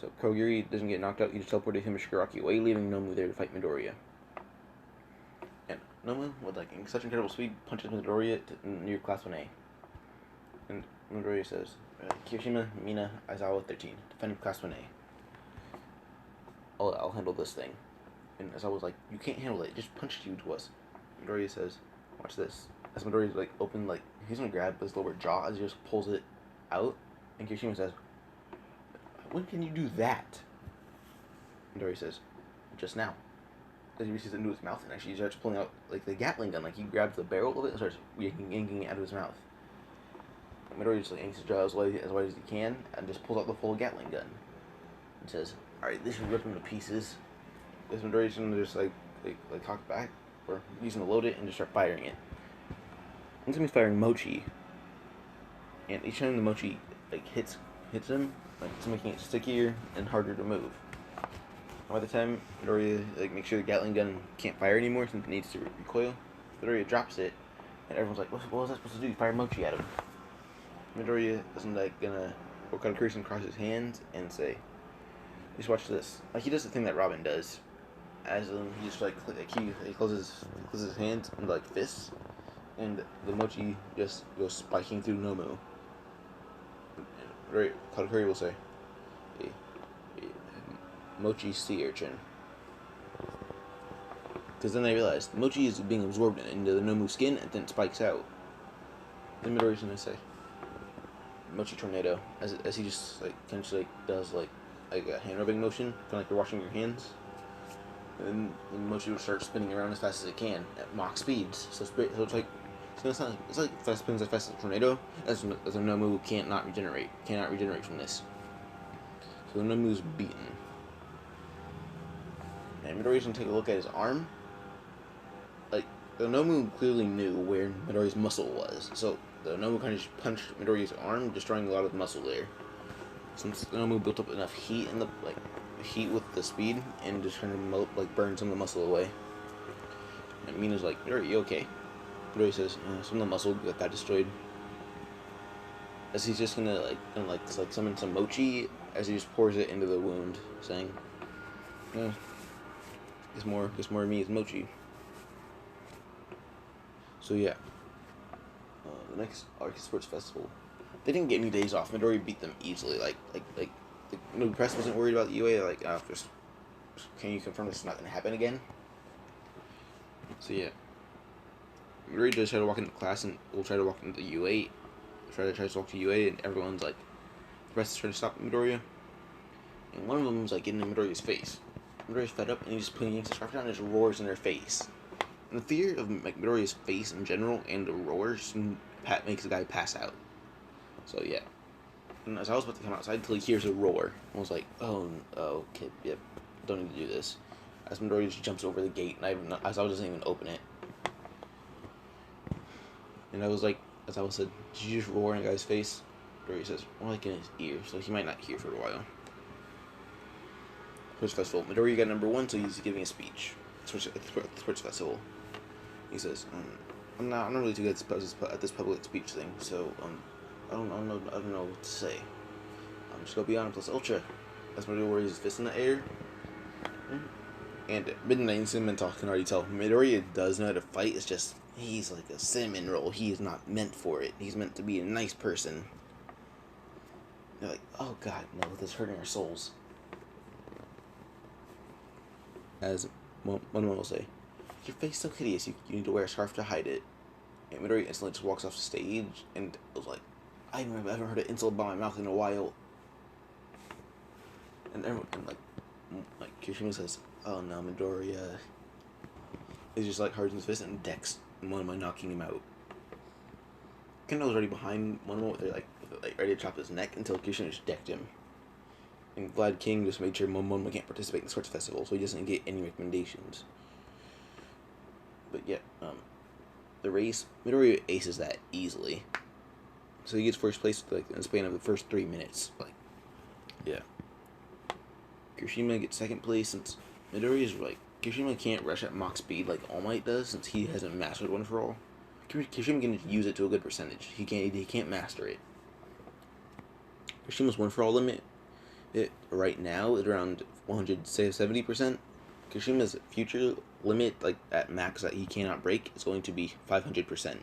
So Kurogiri doesn't get knocked out. He just teleported him and Shiraki away, leaving Nomu there to fight Midoriya. And Nomu, with such incredible speed, punches Midoriya near Class 1A. And Midoriya says, Kirishima, Mina, Aizawa, 13, defend Class 1A. I'll handle this thing. And Aizawa's like, you can't handle it, just punch you to us. Midoriya says, watch this. As Midoriya's he's gonna grab his lower jaw as he just pulls it out. And Kirishima says, when can you do that? Midoriya says, just now. As he reaches into his mouth and actually starts pulling out the Gatling gun. He grabs the barrel of it and starts yanking it out of his mouth. Midoriya just yanks his jaw as wide as he can and just pulls out the full Gatling gun. And says, alright, this should rip him to pieces. As Midoriya's gonna just talk back, or he's gonna load it and just start firing it. And he's firing Mochi. And each time the Mochi hits him, it's making it stickier and harder to move. By the time Midoriya makes sure the Gatling gun can't fire anymore since it needs to recoil, Midoriya drops it, and everyone's like, what was I supposed to do? Fire Mochi at him. Midoriya isn't gonna work out a curse and cross his hands and say, just watch this. He does the thing that Robin does, as he just he closes his hands and fists, and the Mochi just goes spiking through Nomu. Katakuri will say, Mochi sea urchin. Because then they realize the Mochi is being absorbed into the Nomu skin and then it spikes out. Then Midoriya's gonna say, Mochi tornado, as he just does a hand rubbing motion, kind of you're washing your hands. And then the Mochi will start spinning around as fast as it can at Mach speeds. So it's So it's like fast spins as fast as a tornado. As a Nomu cannot regenerate from this. So Nomu's beaten. And Midoriya's gonna take a look at his arm. Like, the Nomu clearly knew where Midoriya's muscle was. So the Nomu kind of just punched Midoriya's arm, destroying a lot of the muscle there. Since the Nomu built up enough heat in the heat with the speed, and just kind of burn some of the muscle away. And Mina's like, Midoriya, you okay? Midoriya says, some of the muscle got destroyed. As he's just gonna summon some mochi as he just pours it into the wound, saying, It's more of me is mochi. So yeah, the next Arc Sports Festival, they didn't get any days off. Midoriya beat them easily. The press wasn't worried about the UA. Just can you confirm this is not gonna happen again? So yeah, Midoriya does try to walk into class, and we'll try to walk into the UA. Try to walk to UA, and everyone's like, the press is trying to stop Midoriya, and one of them is like getting in Midoriya's face. Midoriya's fed up, and he's just putting his scarf down and just roars in their face. And the fear of Midoriya's face in general and the roars makes the guy pass out. So yeah. And as I was about to come outside until he hears a roar, I was like, oh, okay, yep, don't need to do this. As Midoriya just jumps over the gate, and I doesn't even open it. And I was like, as I said, did you just roar in a guy's face? Midoriya says, more like in his ear, so he might not hear for a while. Sports Festival. Midoriya got number 1, so he's giving a speech at the Sports Festival. He says, I'm not really too good at this public speech thing, so I don't know what to say. Just go beyond plus ultra. That's Midoriya where his fist in the air. And Midnight and Cinnamon Talk can already tell Midoriya does know how to fight. It's just he's like a cinnamon roll. He is not meant for it. He's meant to be a nice person. They're like, oh god, no, this is hurting our souls. As one will say, your face is so hideous, you need to wear a scarf to hide it. And Midoriya instantly just walks off the stage, and it was like, I haven't heard an insult by my mouth in a while. And everyone, like Kirishima says, oh no, Midoriya is just like hardens his fist and decks Momo, knocking him out. Kendall was already behind Momo, they're like ready to chop his neck until Kirishima just decked him. And Vlad King just made sure Momo can't participate in the Sports Festival, so he doesn't get any recommendations. But yeah, the race, Midoriya aces that easily. So he gets first place in the span of the first 3 minutes. Yeah. Kirishima gets second place since Midoriya's Kirishima can't rush at Mach speed like All Might does since he hasn't mastered One for All. Kirishima can just use it to a good percentage. He can't master it. Kirishima's One for All limit right now is around 170%. Kirishima's future limit, at max that he cannot break, is going to be 500%.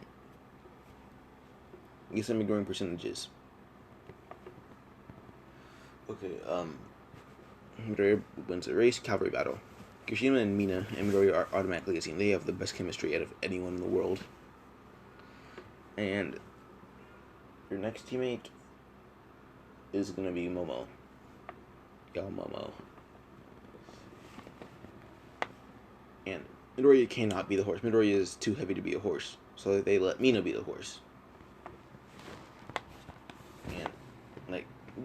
Get some growing percentages. Okay, Midoriya wins the race, cavalry battle. Kirishima and Mina and Midoriya are automatically a team. They have the best chemistry out of anyone in the world. And your next teammate is going to be Momo. Y'all Momo. And Midoriya cannot be the horse. Midoriya is too heavy to be a horse. So they let Mina be the horse. And,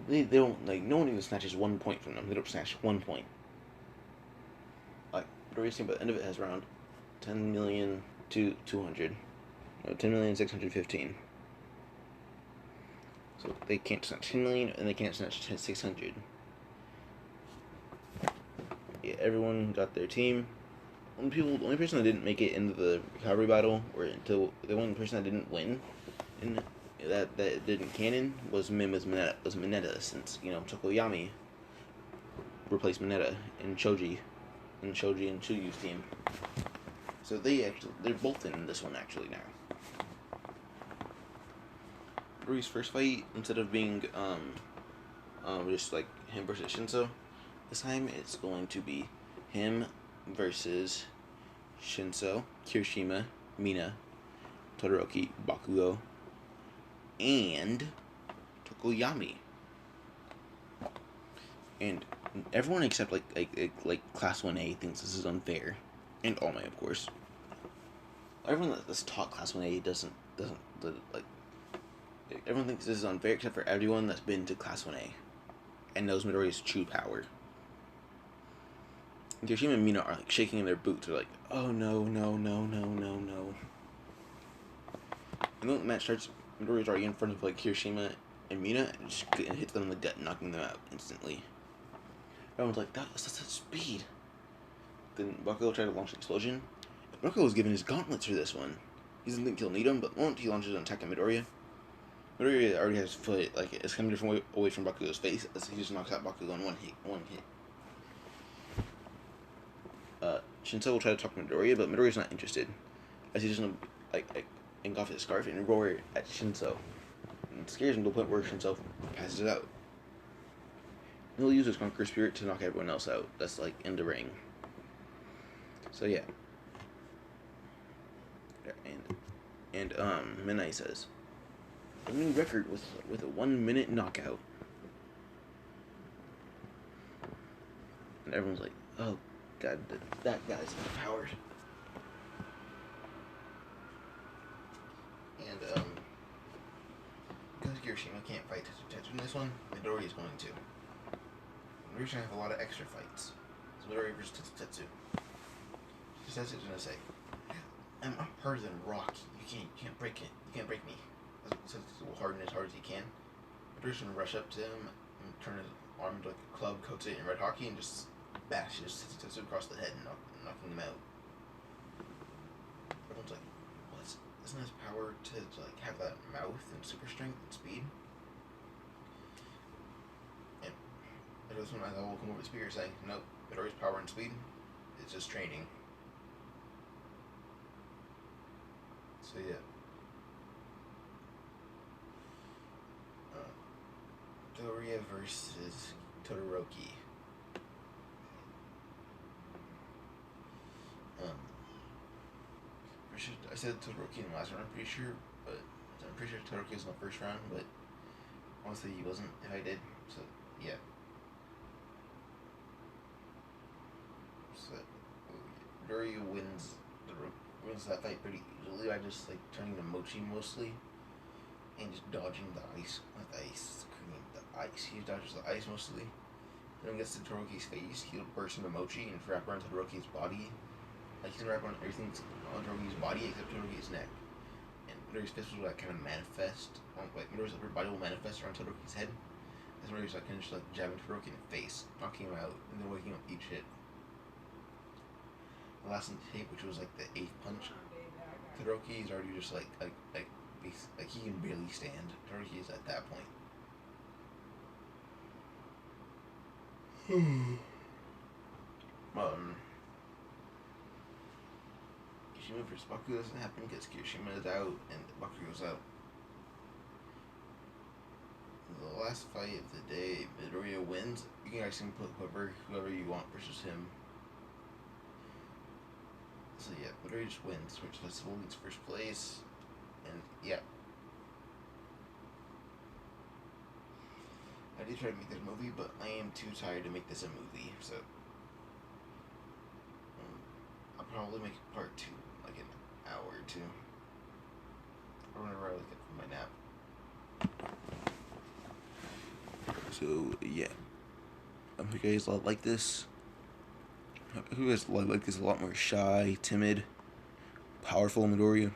they don't, no one even snatches 1 point from them. They don't snatch 1 point. Midoriya's team by the end of it has around 10 million to 200. No, 10,615,000. So they can't snatch 10 million and they can't snatch 600. Yeah, everyone got their team. The only person that didn't make it into the cavalry battle, or until the one person that didn't win, and that didn't canon was Mineta, since Tokoyami replaced Mineta in Shoji and Chuyu's team. So they're both in this one actually now. Rui's first fight, instead of being just like him versus Shinso, this time it's going to be him versus Shinso, Kirishima, Mina, Todoroki, Bakugo, and Tokoyami. And everyone except like Class 1A thinks this is unfair, and All Might, of course. everyone that's taught Class 1A doesn't like. Everyone thinks this is unfair, except for everyone that's been to Class 1A and knows Midoriya's true power. Kirishima and Mina are like shaking in their boots. They're like, "Oh no, no, no, no, no, no!" And then the match starts. Midoriya's already in front of like Kirishima and Mina, and just hits them in the gut, knocking them out instantly. Everyone's like, "That's such speed!" Then Bakugo tried to launch an explosion. Bakugo was given his gauntlets for this one. He doesn't think he'll need them, but the moment he launches an attack at Midoriya, Midoriya already has his foot, like, it's kind of different away from Bakugo's face, as he just knocks out Bakugo in one hit. Shinso will try to talk to Midoriya, but Midoriya's not interested, as he doesn't, like engulf his scarf and roar at Shinso. And it scares him to the point where Shinso passes out. And he'll use his Conqueror Spirit to knock everyone else out. That's, like, in the ring. So, yeah. And Midnight says, a new record with a 1 minute knockout. And everyone's like, oh god, that guy's overpowered. And because Kirishima can't fight Tetsu in this one, Midoriya is going to. Midoriya's gonna have a lot of extra fights. So Midoriya versus Tetsu. Tetsu's gonna say, I'm harder than rock. You can't break it. You can't break me. Tetsu will harden as hard as he can. Midoriya's gonna rush up to him and turn his arm into like a club, coats it in red hockey, and just bashes Tetsu across the head and knocking him out. Everyone's like, well, isn't his power to like have that mouth and super strength and speed? And this one I will come over the speaker saying, nope, Midoriya's power and speed is just training. So yeah. Midoriya versus Todoroki. I said Todoroki in the last round, I'm pretty sure, but I'm pretty sure Todoroki was in the first round, but honestly he wasn't if I did, so yeah. So Midoriya wins that fight pretty easily by just like turning to Mochi mostly and just dodging the ice, not the ice cream, the ice. He dodges the ice mostly. Then when he gets to Todoroki's face, he'll burst into Mochi and wrap around Todoroki's body. Like he's gonna wrap around everything on Todoroki's body except Todoroki's neck. And Midoriya's fist will like kind of manifest, like Midoriya's upper body will manifest around Todoroki's head. That's Midoriya's like kind of just like jabbing Todoroki in the face, knocking him out, and then waking up each hit. The last tape, which was like the 8th punch, Todoroki is already just like he can barely stand. Todoroki is at that point. Kirishima versus Bakugo doesn't happen because Kirishima is out and Bakugo's out. The last fight of the day, Midoriya wins. You can actually put whoever you want versus him. So yeah, Midoriya just wins, which Festival leads first place, and yeah. I did try to make this movie, but I am too tired to make this a movie, so I'll probably make part 2, like an hour or 2, or whenever I wake up from my nap. So yeah, I hope you guys like this. I hope you guys like this a lot more shy, timid, powerful Midoriya.